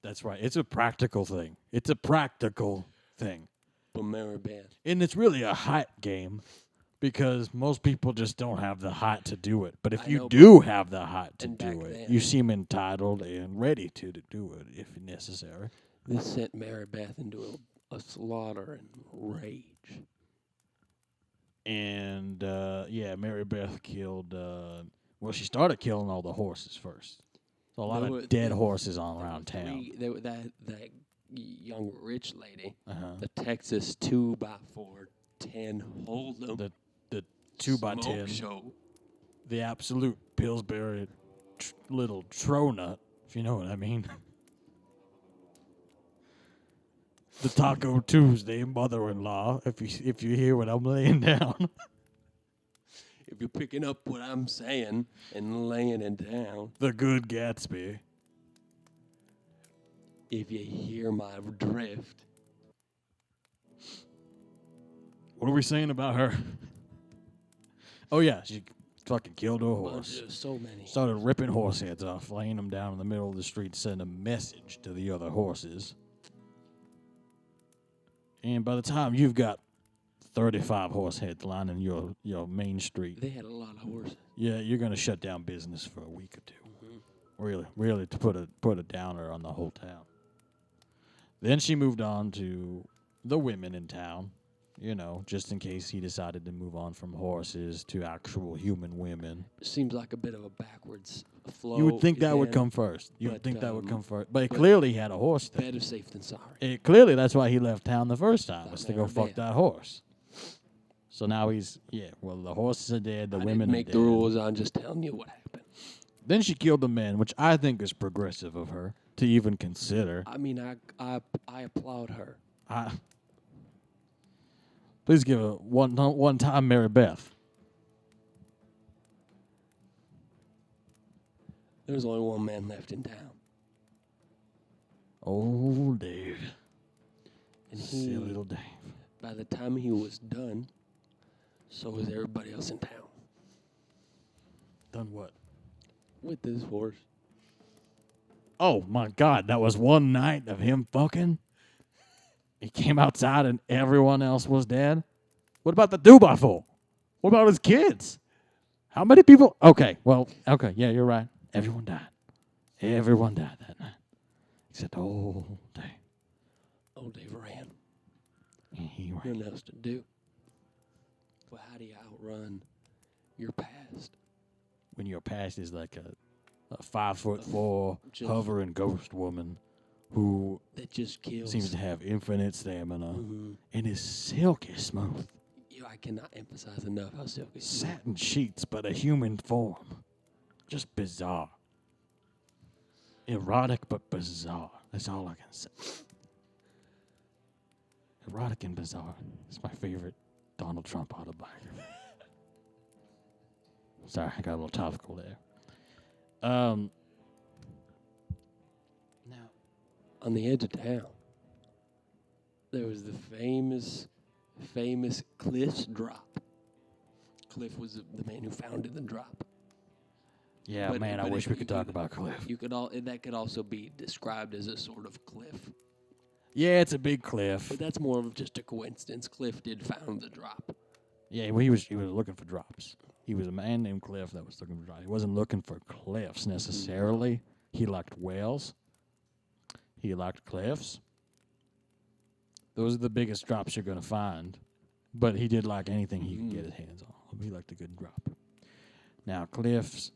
Speaker 1: That's right. It's a practical thing. It's a practical thing.
Speaker 3: But Mary-Beth.
Speaker 1: And it's really a height game because most people just don't have the height to do it. But if
Speaker 3: I
Speaker 1: you
Speaker 3: know,
Speaker 1: do have the height to
Speaker 3: and
Speaker 1: do
Speaker 3: back
Speaker 1: it,
Speaker 3: then-
Speaker 1: you seem entitled and ready to do it if necessary.
Speaker 3: This sent Mary-Beth into a slaughter and rage.
Speaker 1: And, Mary-Beth killed, she started killing all the horses first. So a lot of dead horses all around town.
Speaker 3: That young rich lady,
Speaker 1: Uh-huh.
Speaker 3: the Texas 2x4 10 Hold'em
Speaker 1: The 2x10.
Speaker 3: smoke show.
Speaker 1: The absolute Pillsbury little tronut, if you know what I mean. The Taco Tuesday mother-in-law, if you hear what I'm laying down.
Speaker 3: If you're picking up what I'm saying and laying it down,
Speaker 1: The Good Gatsby.
Speaker 3: if you hear my drift,
Speaker 1: What are we saying about her? Oh yeah, she fucking killed a horse.
Speaker 3: so many.
Speaker 1: Started ripping horse heads off, laying them down in the middle of the street, sending a message to the other horses. And by the time you've got 35 horse heads lining your main street,
Speaker 3: They had a lot of horses.
Speaker 1: yeah, you're gonna shut down business for a week or two. Really, to put a downer on the whole town. Then she moved on to the women in town, just in case he decided to move on from horses to actual human women.
Speaker 3: Seems like a bit of a backwards flow.
Speaker 1: You would think that would
Speaker 3: again.
Speaker 1: come first. You would
Speaker 3: but,
Speaker 1: think that would come first.
Speaker 3: but
Speaker 1: But clearly he had a horse there.
Speaker 3: Better safe than sorry.
Speaker 1: Clearly that's why he left town the first time, was to go
Speaker 3: Never
Speaker 1: fuck
Speaker 3: did.
Speaker 1: that horse. So now the horses are dead, the
Speaker 3: I
Speaker 1: women
Speaker 3: didn't
Speaker 1: are
Speaker 3: make
Speaker 1: dead.
Speaker 3: the rules. I'm just telling you what happened.
Speaker 1: Then she killed the men, which I think is progressive of her to even consider.
Speaker 3: I mean, I applaud her.
Speaker 1: Please give a one time Mary-Beth.
Speaker 3: There was only one man left in town,
Speaker 1: Old Dave.
Speaker 3: and
Speaker 1: Silly little Dave.
Speaker 3: by the time he was done, so was everybody else in town
Speaker 1: Done what?
Speaker 3: with this horse.
Speaker 1: Oh my God, that was one night of him fucking? He came outside and everyone else was dead? What about the 2x4? What about his kids? How many people? Okay, yeah, you're right. Everyone died. Everyone died that night. Except old Dave.
Speaker 3: Old Dave ran.
Speaker 1: And he ran.
Speaker 3: Nothing else to do. Well, how do you outrun your past?
Speaker 1: When your past is like a 5'4"
Speaker 3: Just-
Speaker 1: hovering ghost woman who
Speaker 3: That just kills.
Speaker 1: seems to have infinite stamina
Speaker 3: Mhm.
Speaker 1: and is silky smooth.
Speaker 3: I cannot emphasize enough how silky. she is.
Speaker 1: Satin sheets, but a human form. Just bizarre. Erotic, but bizarre. That's all I can say. Erotic and bizarre. It's my favorite Donald Trump autobiography. Sorry, I got a little topical there. Now,
Speaker 3: On the edge of town, there was the famous Cliff's drop. Cliff was the man who founded the drop.
Speaker 1: yeah,
Speaker 3: But-
Speaker 1: man, I
Speaker 3: but
Speaker 1: wish
Speaker 3: if
Speaker 1: we
Speaker 3: you
Speaker 1: could talk about Cliff.
Speaker 3: That could also be described as a sort of cliff,
Speaker 1: Yeah, it's a big cliff.
Speaker 3: but that's more of just a coincidence. Cliff did found the drop.
Speaker 1: Yeah, well, he was looking for drops. He was a man named Cliff that was looking for drops. He wasn't looking for cliffs necessarily. He liked whales. He liked cliffs. Those are the biggest drops you're going to find. But he did like anything he could get his hands on. He liked a good drop. Now, Cliff,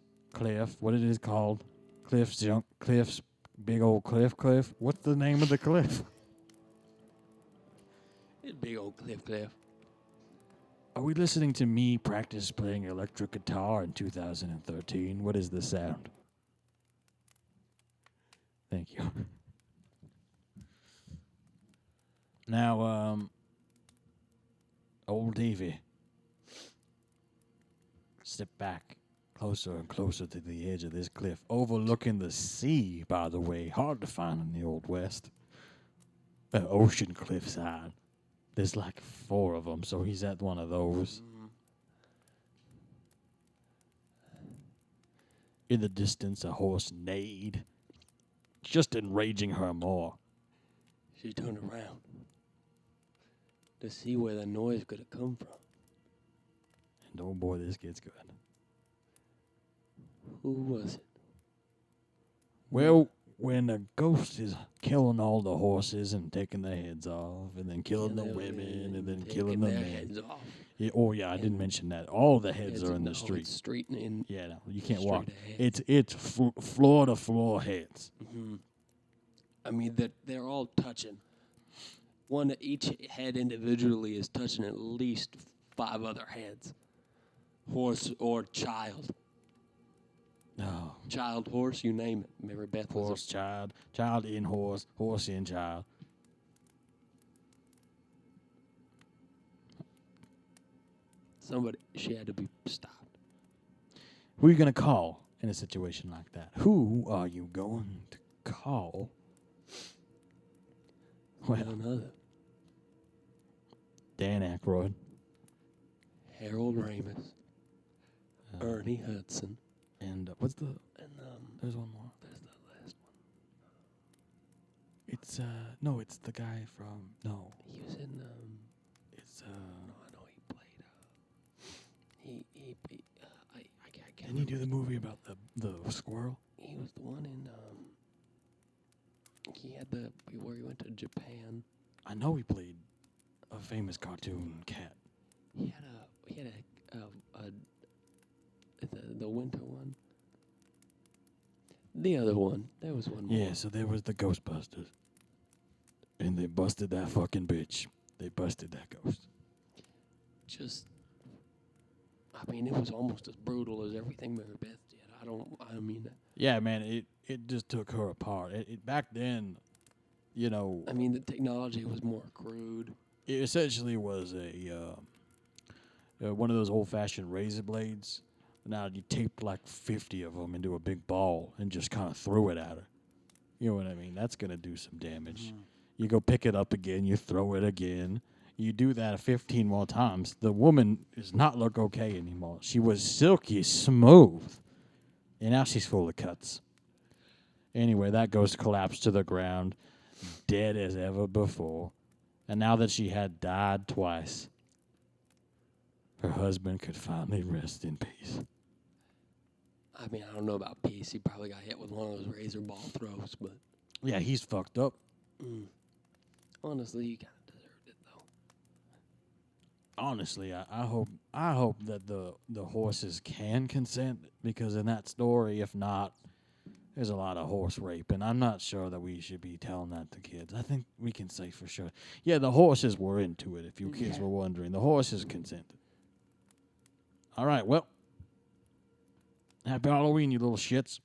Speaker 1: what it is called? Cliff's big old cliff. What's the name of the cliff?
Speaker 3: It's big old Cliff.
Speaker 1: Are we listening to me practice playing electric guitar in 2013? What is the sound? Thank you. Now, old Davy stepped back closer and closer to the edge of this cliff, overlooking the sea, by the way. Hard to find in the Old West. Ocean cliffside. There's like 4 of them, so he's at one of those. In the distance, a horse neighed, just enraging her more.
Speaker 2: She turned around to see where the noise could have come from.
Speaker 1: And oh boy, this gets good.
Speaker 2: Who was it?
Speaker 1: Well, when a ghost is killing all the horses and taking their heads off, and then killing the women, and then killing the
Speaker 2: their
Speaker 1: men.
Speaker 2: heads off.
Speaker 1: Yeah, oh yeah, I didn't mention that. All the heads are in the
Speaker 2: It's
Speaker 1: street.
Speaker 2: straight in.
Speaker 1: Yeah, no, you can't
Speaker 2: straight
Speaker 1: walk.
Speaker 2: ahead.
Speaker 1: It's floor to floor heads.
Speaker 2: Mm-hmm. I mean, they're all touching. Each head individually is touching at least 5 other heads. Horse or child.
Speaker 1: No,
Speaker 2: Child, horse, you name it. Mary-Beth was
Speaker 1: horse, child, child in horse, horse in child.
Speaker 2: somebody. She had to be stopped.
Speaker 1: Who are you going to call in a situation like that? Who are you going to call? Well,
Speaker 2: None other.
Speaker 1: Dan Aykroyd.
Speaker 2: Harold Ramis. Ernie Hudson.
Speaker 1: And what's the...
Speaker 2: And
Speaker 1: There's one more.
Speaker 2: there's the last one.
Speaker 1: It's, no, it's the guy from... No,
Speaker 2: He was in
Speaker 1: it's,
Speaker 2: no, I know he played I can't
Speaker 1: didn't he do the movie about the squirrel?
Speaker 2: He was the one in he had the where he went to Japan.
Speaker 1: I know he played a famous cartoon cat.
Speaker 2: He had the winter one. The other one. There was one more.
Speaker 1: Yeah, so there was the Ghostbusters. And they busted that fucking bitch. They busted that ghost.
Speaker 2: Just I mean, it was almost as brutal as everything Mary-Beth did. I mean
Speaker 1: Yeah, man, it just took her apart. It back then, you know,
Speaker 2: I mean the technology was more crude.
Speaker 1: it essentially was a one of those old-fashioned razor blades. Now you taped like 50 of them into a big ball and just kind of threw it at her. You know what I mean? That's gonna do some damage. You go pick it up again, you throw it again. You do that 15 more times. The woman does not look okay anymore. She was silky smooth, and now she's full of cuts. Anyway, that ghost collapsed to the ground, dead as ever before. And now that she had died twice, her husband could finally rest in peace.
Speaker 2: I mean, I don't know about peace. He probably got hit with one of those razor ball throws, but
Speaker 1: Yeah, he's fucked up.
Speaker 2: honestly, you kind of deserved it though.
Speaker 1: Honestly, I hope that the horses can consent, because in that story, if not, there's a lot of horse rape, and I'm not sure that we should be telling that to kids. I think we can say for sure. Yeah, the horses were into it, if you kids were wondering. The horses consented. All right, well, happy Halloween, you little shits.